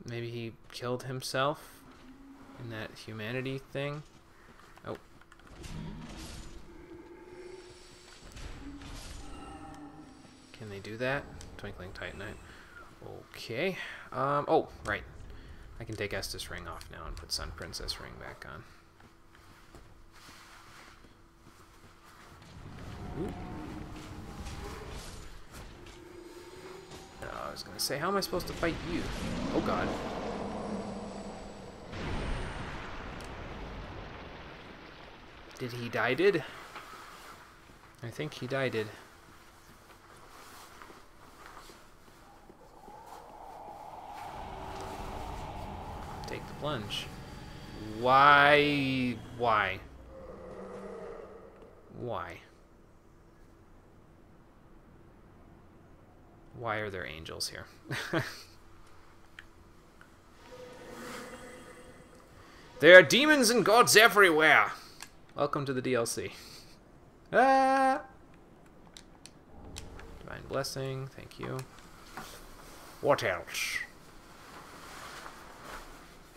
Maybe he killed himself in that humanity thing? Oh. Can they do that? Twinkling Titanite. Okay. Oh, right. I can take Estus ring off now and put Sun Princess ring back on. Ooh. I was gonna say, how am I supposed to fight you? Oh god. Did he die-did? I think he died-did. Take the plunge. Why? Why? Why? Why are there angels here? There are demons and gods everywhere! Welcome to the DLC. Ah! Divine Blessing, thank you. What else?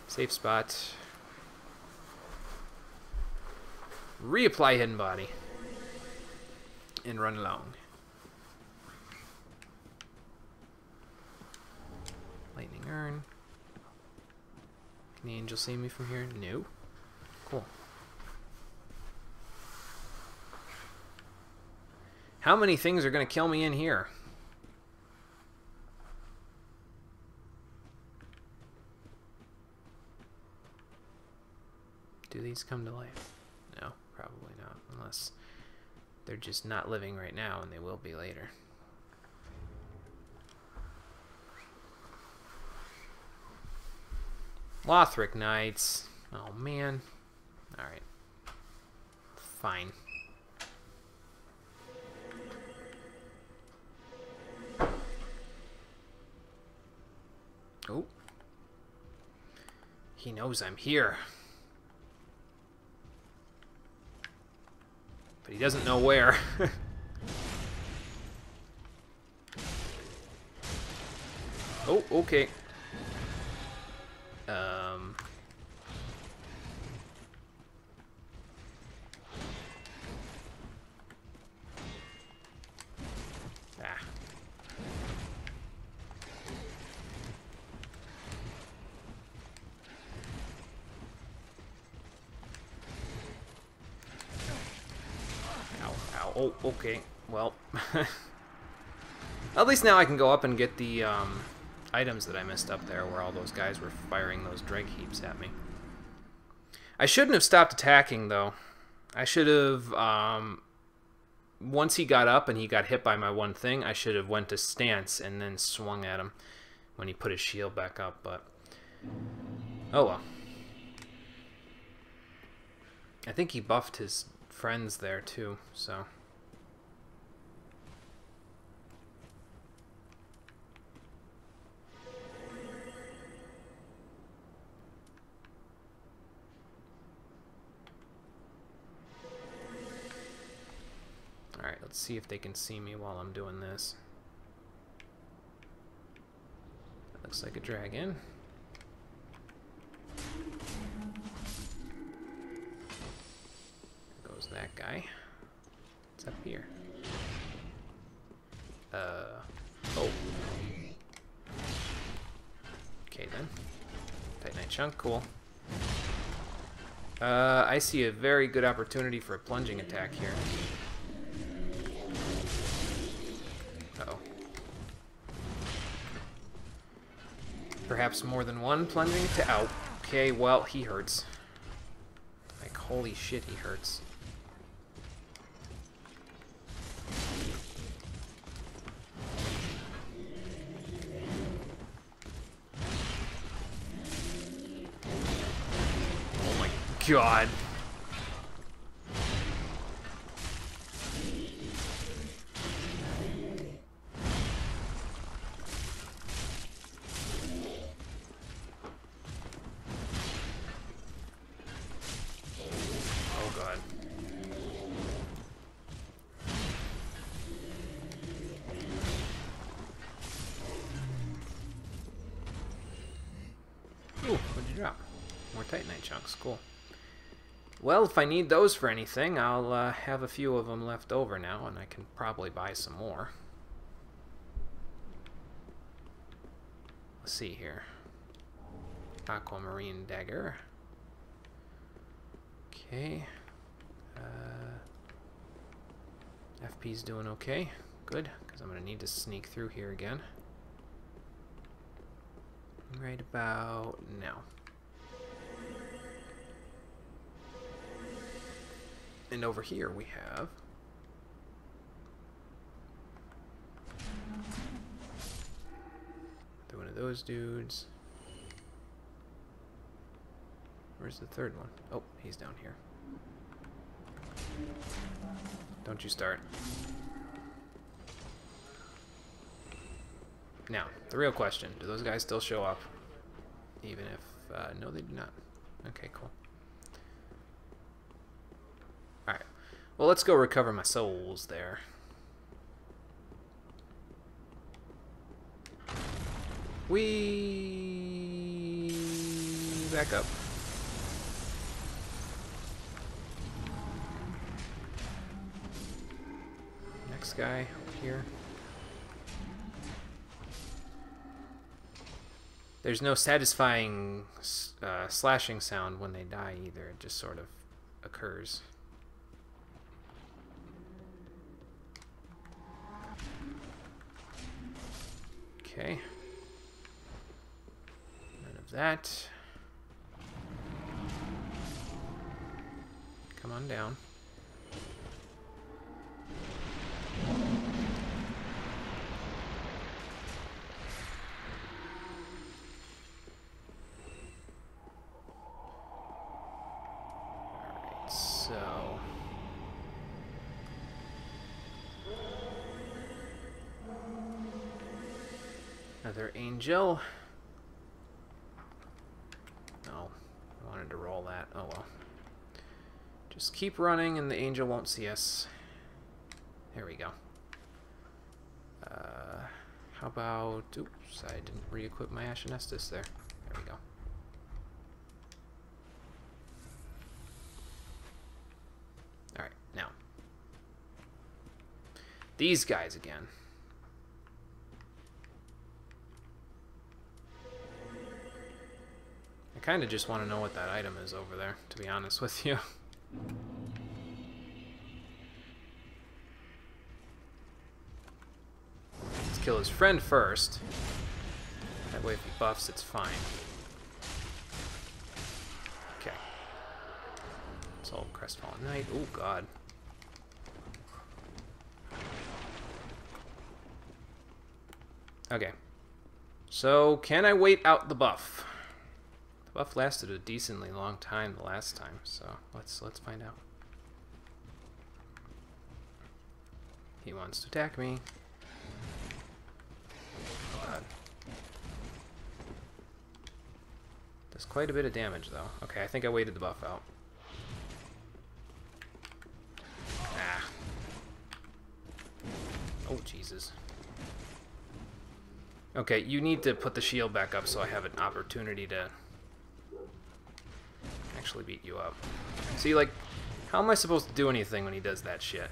Safe spot. Reapply Hidden Body. And run along. Lightning Urn. Can the angel see me from here? No. Cool. How many things are going to kill me in here? Do these come to life? No, probably not. Unless they're just not living right now and they will be later. Lothric Knights. Oh, man. Alright. Fine. Oh. He knows I'm here. But he doesn't know where. Oh, okay. Oh, okay. Well, at least now I can go up and get the items that I missed up there where all those guys were firing those dreg heaps at me. I shouldn't have stopped attacking, though. I should have, once he got up and he got hit by my one thing, I should have went to stance and then swung at him when he put his shield back up, but oh well. I think he buffed his friends there, too, so Let's see if they can see me while I'm doing this. That looks like a dragon. There goes that guy. What's up here? Oh. Okay then. Titanite chunk, cool. I see a very good opportunity for a plunging attack here. Uh-oh. Perhaps more than one plunging attack. Ow. Okay, well, he hurts. Like, holy shit, he hurts. God. Oh God. Ooh, what'd you drop? More Titanite chunks, cool. Well, if I need those for anything, I'll have a few of them left over now, and I can probably buy some more. Let's see here. Aquamarine dagger. Okay. FP's doing okay. Good, because I'm going to need to sneak through here again. Right about now. And over here we have one of those dudes. Where's the third one? Oh, he's down here. Don't you start. Now, the real question, do those guys still show up? Even if, no they do not. Okay, cool. Alright, well let's go recover my souls there. Back up. Next guy over here. There's no satisfying slashing sound when they die either. It just sort of occurs. Okay. None of that. Come on down. Alright, so... Another angel. No, I wanted to roll that. Oh well. Just keep running and the angel won't see us. There we go. How about... Oops, I didn't re-equip my Ashen Estus there. There we go. Alright, now. These guys again. I kind of just want to know what that item is over there, to be honest with you. Let's kill his friend first. That way if he buffs, it's fine. Okay. Soul Crestfallen Knight. Oh, God. Okay. So, can I wait out the buff? The buff lasted a decently long time the last time, so let's find out. He wants to attack me. Oh God. Does quite a bit of damage though. Okay, I think I waited the buff out. Oh, Jesus. Okay, you need to put the shield back up so I have an opportunity to actually beat you up. See, like, how am I supposed to do anything when he does that shit?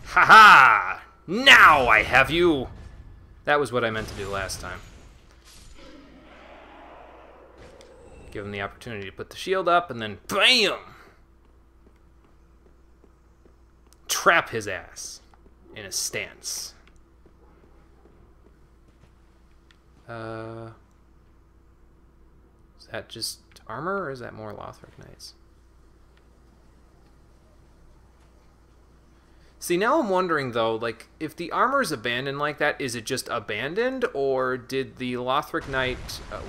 Haha! Now I have you! That was what I meant to do last time. Give him the opportunity to put the shield up, and then BAM! Trap his ass in a stance. Is that just armor, or is that more Lothric Knights? See, now I'm wondering, though, like, if the armor is abandoned like that, is it just abandoned, or did the Lothric Knight... Oh,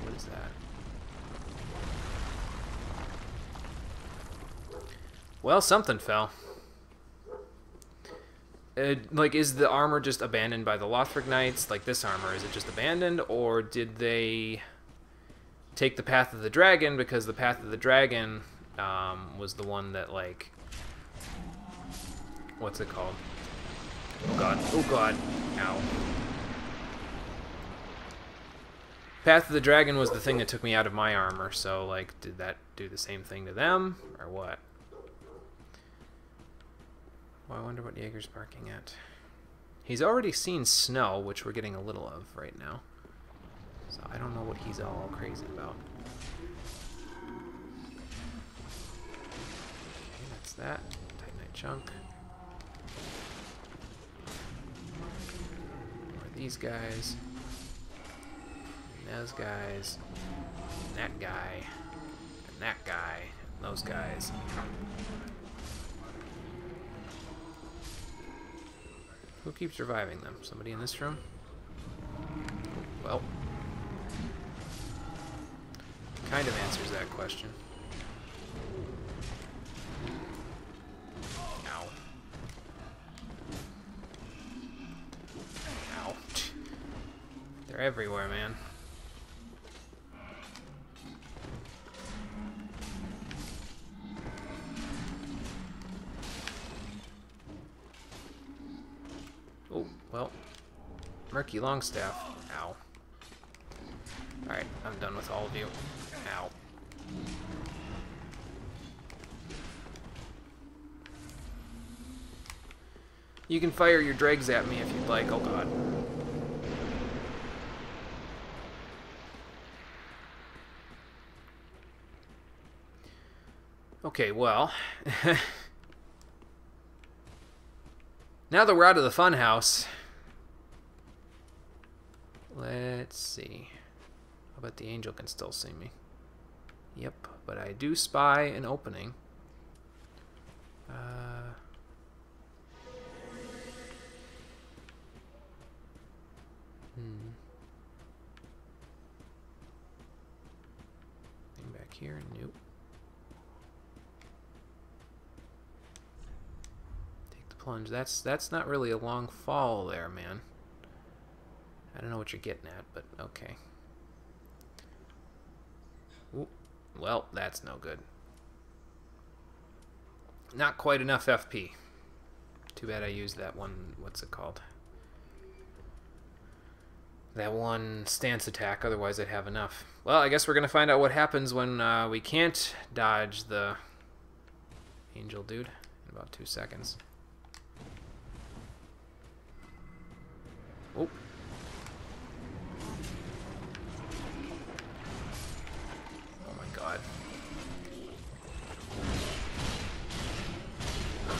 what is that? Well, something fell. Like, is the armor just abandoned by the Lothric Knights? Like, this armor, is it just abandoned, or did they take the Path of the Dragon, because the Path of the Dragon was the one that, like... What's it called? Oh god. Oh god. Ow. Path of the Dragon was the thing that took me out of my armor, so, like, did that do the same thing to them, or what? Well, I wonder what Jaeger's barking at. He's already seen snow, which we're getting a little of right now. So I don't know what he's all crazy about. Okay, that's that. Titanite chunk. These guys, and those guys, and that guy, and that guy, and those guys. Who keeps reviving them? Somebody in this room? Well, kind of answers that question. They're everywhere, man. Oh, well. Murky Longstaff. Ow. Alright, I'm done with all of you. Ow. You can fire your dregs at me if you'd like. Oh god. Okay, well, now that we're out of the funhouse, let's see. I bet the angel can still see me. Yep, but I do spy an opening. Thing back here, nope. Plunge. That's not really a long fall there, man. I don't know what you're getting at, but okay. Ooh, well, that's no good. Not quite enough FP. Too bad I used that one, what's it called? That one stance attack, otherwise I'd have enough. Well, I guess we're going to find out what happens when we can't dodge the angel dude in about 2 seconds. Oh. Oh my god. Oh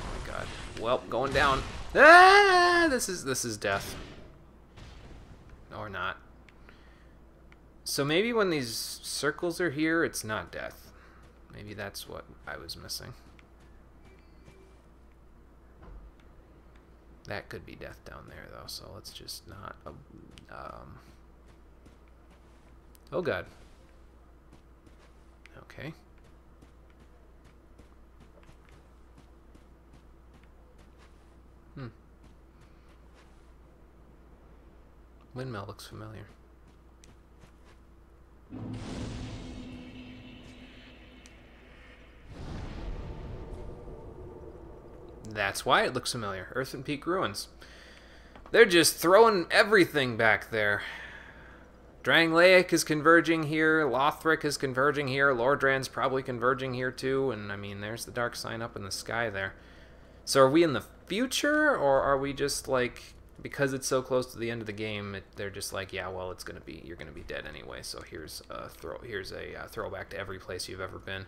my god. Well, going down. Ah! This is death. Or not. So maybe when these circles are here, it's not death. Maybe that's what I was missing. That could be death down there, though, so let's just not... Oh, God. Okay. Windmill looks familiar. That's why it looks familiar. Earthen Peak Ruins. They're just throwing everything back there. Drangleic is converging here. Lothric is converging here. Lordran's probably converging here too. And I mean, there's the dark sign up in the sky there. So are we in the future, or are we just like, because it's so close to the end of the game, they're just like, yeah, well, it's gonna be, you're gonna be dead anyway. So here's a throwback to every place you've ever been.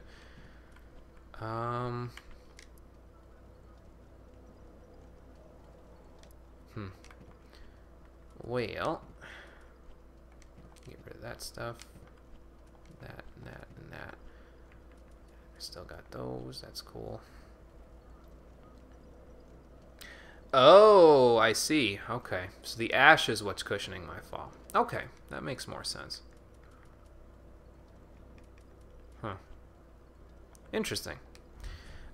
Well, get rid of that stuff. That, and that, and that. I still got those. That's cool. Oh, I see. Okay. So the ash is what's cushioning my fall. Okay. That makes more sense. Huh. Interesting.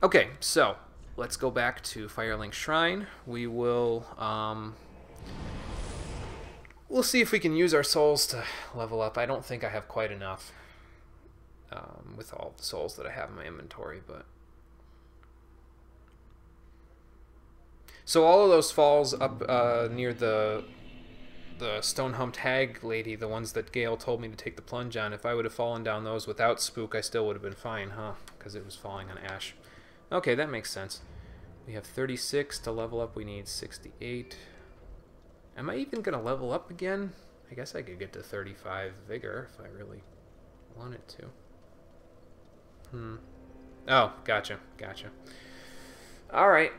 Okay, so let's go back to Firelink Shrine. We will, we'll see if we can use our souls to level up. I don't think I have quite enough with all the souls that I have in my inventory, but... So all of those falls up near the stone-humped hag lady, the ones that Gale told me to take the plunge on, if I would have fallen down those without spook, I still would have been fine, huh? Because it was falling on ash. Okay, that makes sense. We have 36 to level up. We need 68. Am I even going to level up again? I guess I could get to 35 vigor if I really wanted to. Oh, gotcha. Alright,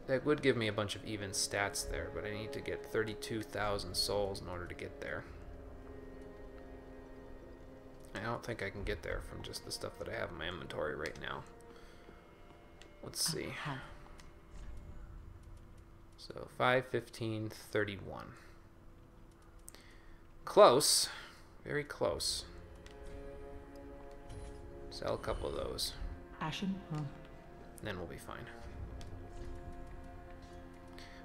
that would give me a bunch of even stats there, but I need to get 32,000 souls in order to get there. I don't think I can get there from just the stuff that I have in my inventory right now. Let's see. So 5, 15, 31. Close. Very close. Sell a couple of those. Ashen? And then we'll be fine.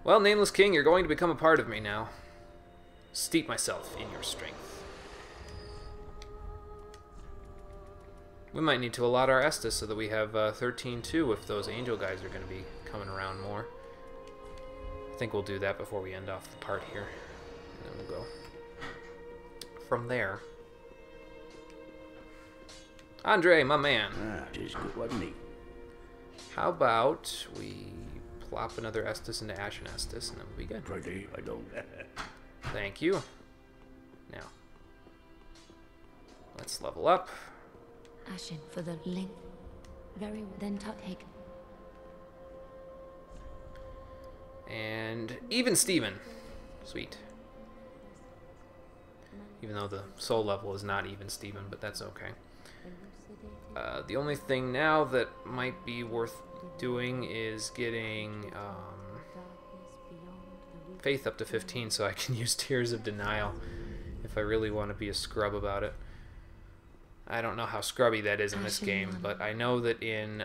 Well, Nameless King, you're going to become a part of me now. Steep myself in your strength. We might need to allot our Estus so that we have 13 too if those angel guys are going to be coming around more. I think we'll do that before we end off the part here. And then we'll go from there. Andre, my man. Ah, tis good, wasn't he? How about we plop another Estus into Ashen Estus, and then we'll be good. Pretty, I don't. Thank you. Now, let's level up. Ashen for the link. Very well. Then take. And even Steven. Sweet. Even though the soul level is not even Steven, but that's okay. The only thing now that might be worth doing is getting Faith up to 15 so I can use Tears of Denial if I really want to be a scrub about it. I don't know how scrubby that is in this game, but I know that in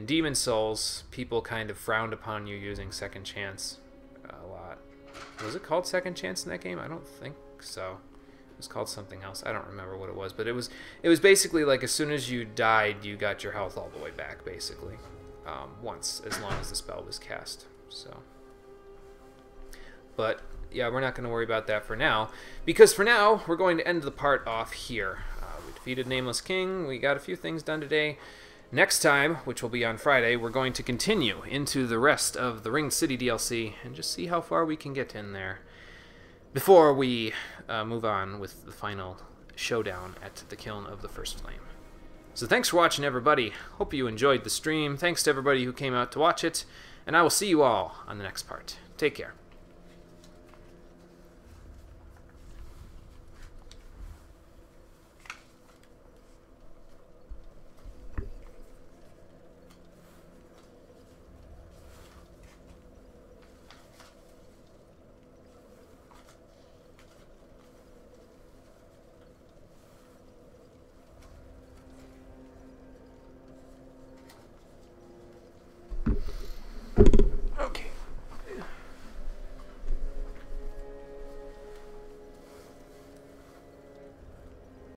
Demon Souls, people kind of frowned upon you using Second Chance a lot. Was it called Second Chance in that game? I don't think so. It was called something else. I don't remember what it was, but it was basically like as soon as you died, you got your health all the way back, basically, once, as long as the spell was cast. So, but yeah, we're not going to worry about that for now, because for now we're going to end the part off here. We defeated Nameless King. We got a few things done today. Next time, which will be on Friday, we're going to continue into the rest of the Ringed City DLC and just see how far we can get in there before we move on with the final showdown at the Kiln of the First Flame. So thanks for watching, everybody. Hope you enjoyed the stream. Thanks to everybody who came out to watch it, and I will see you all on the next part. Take care.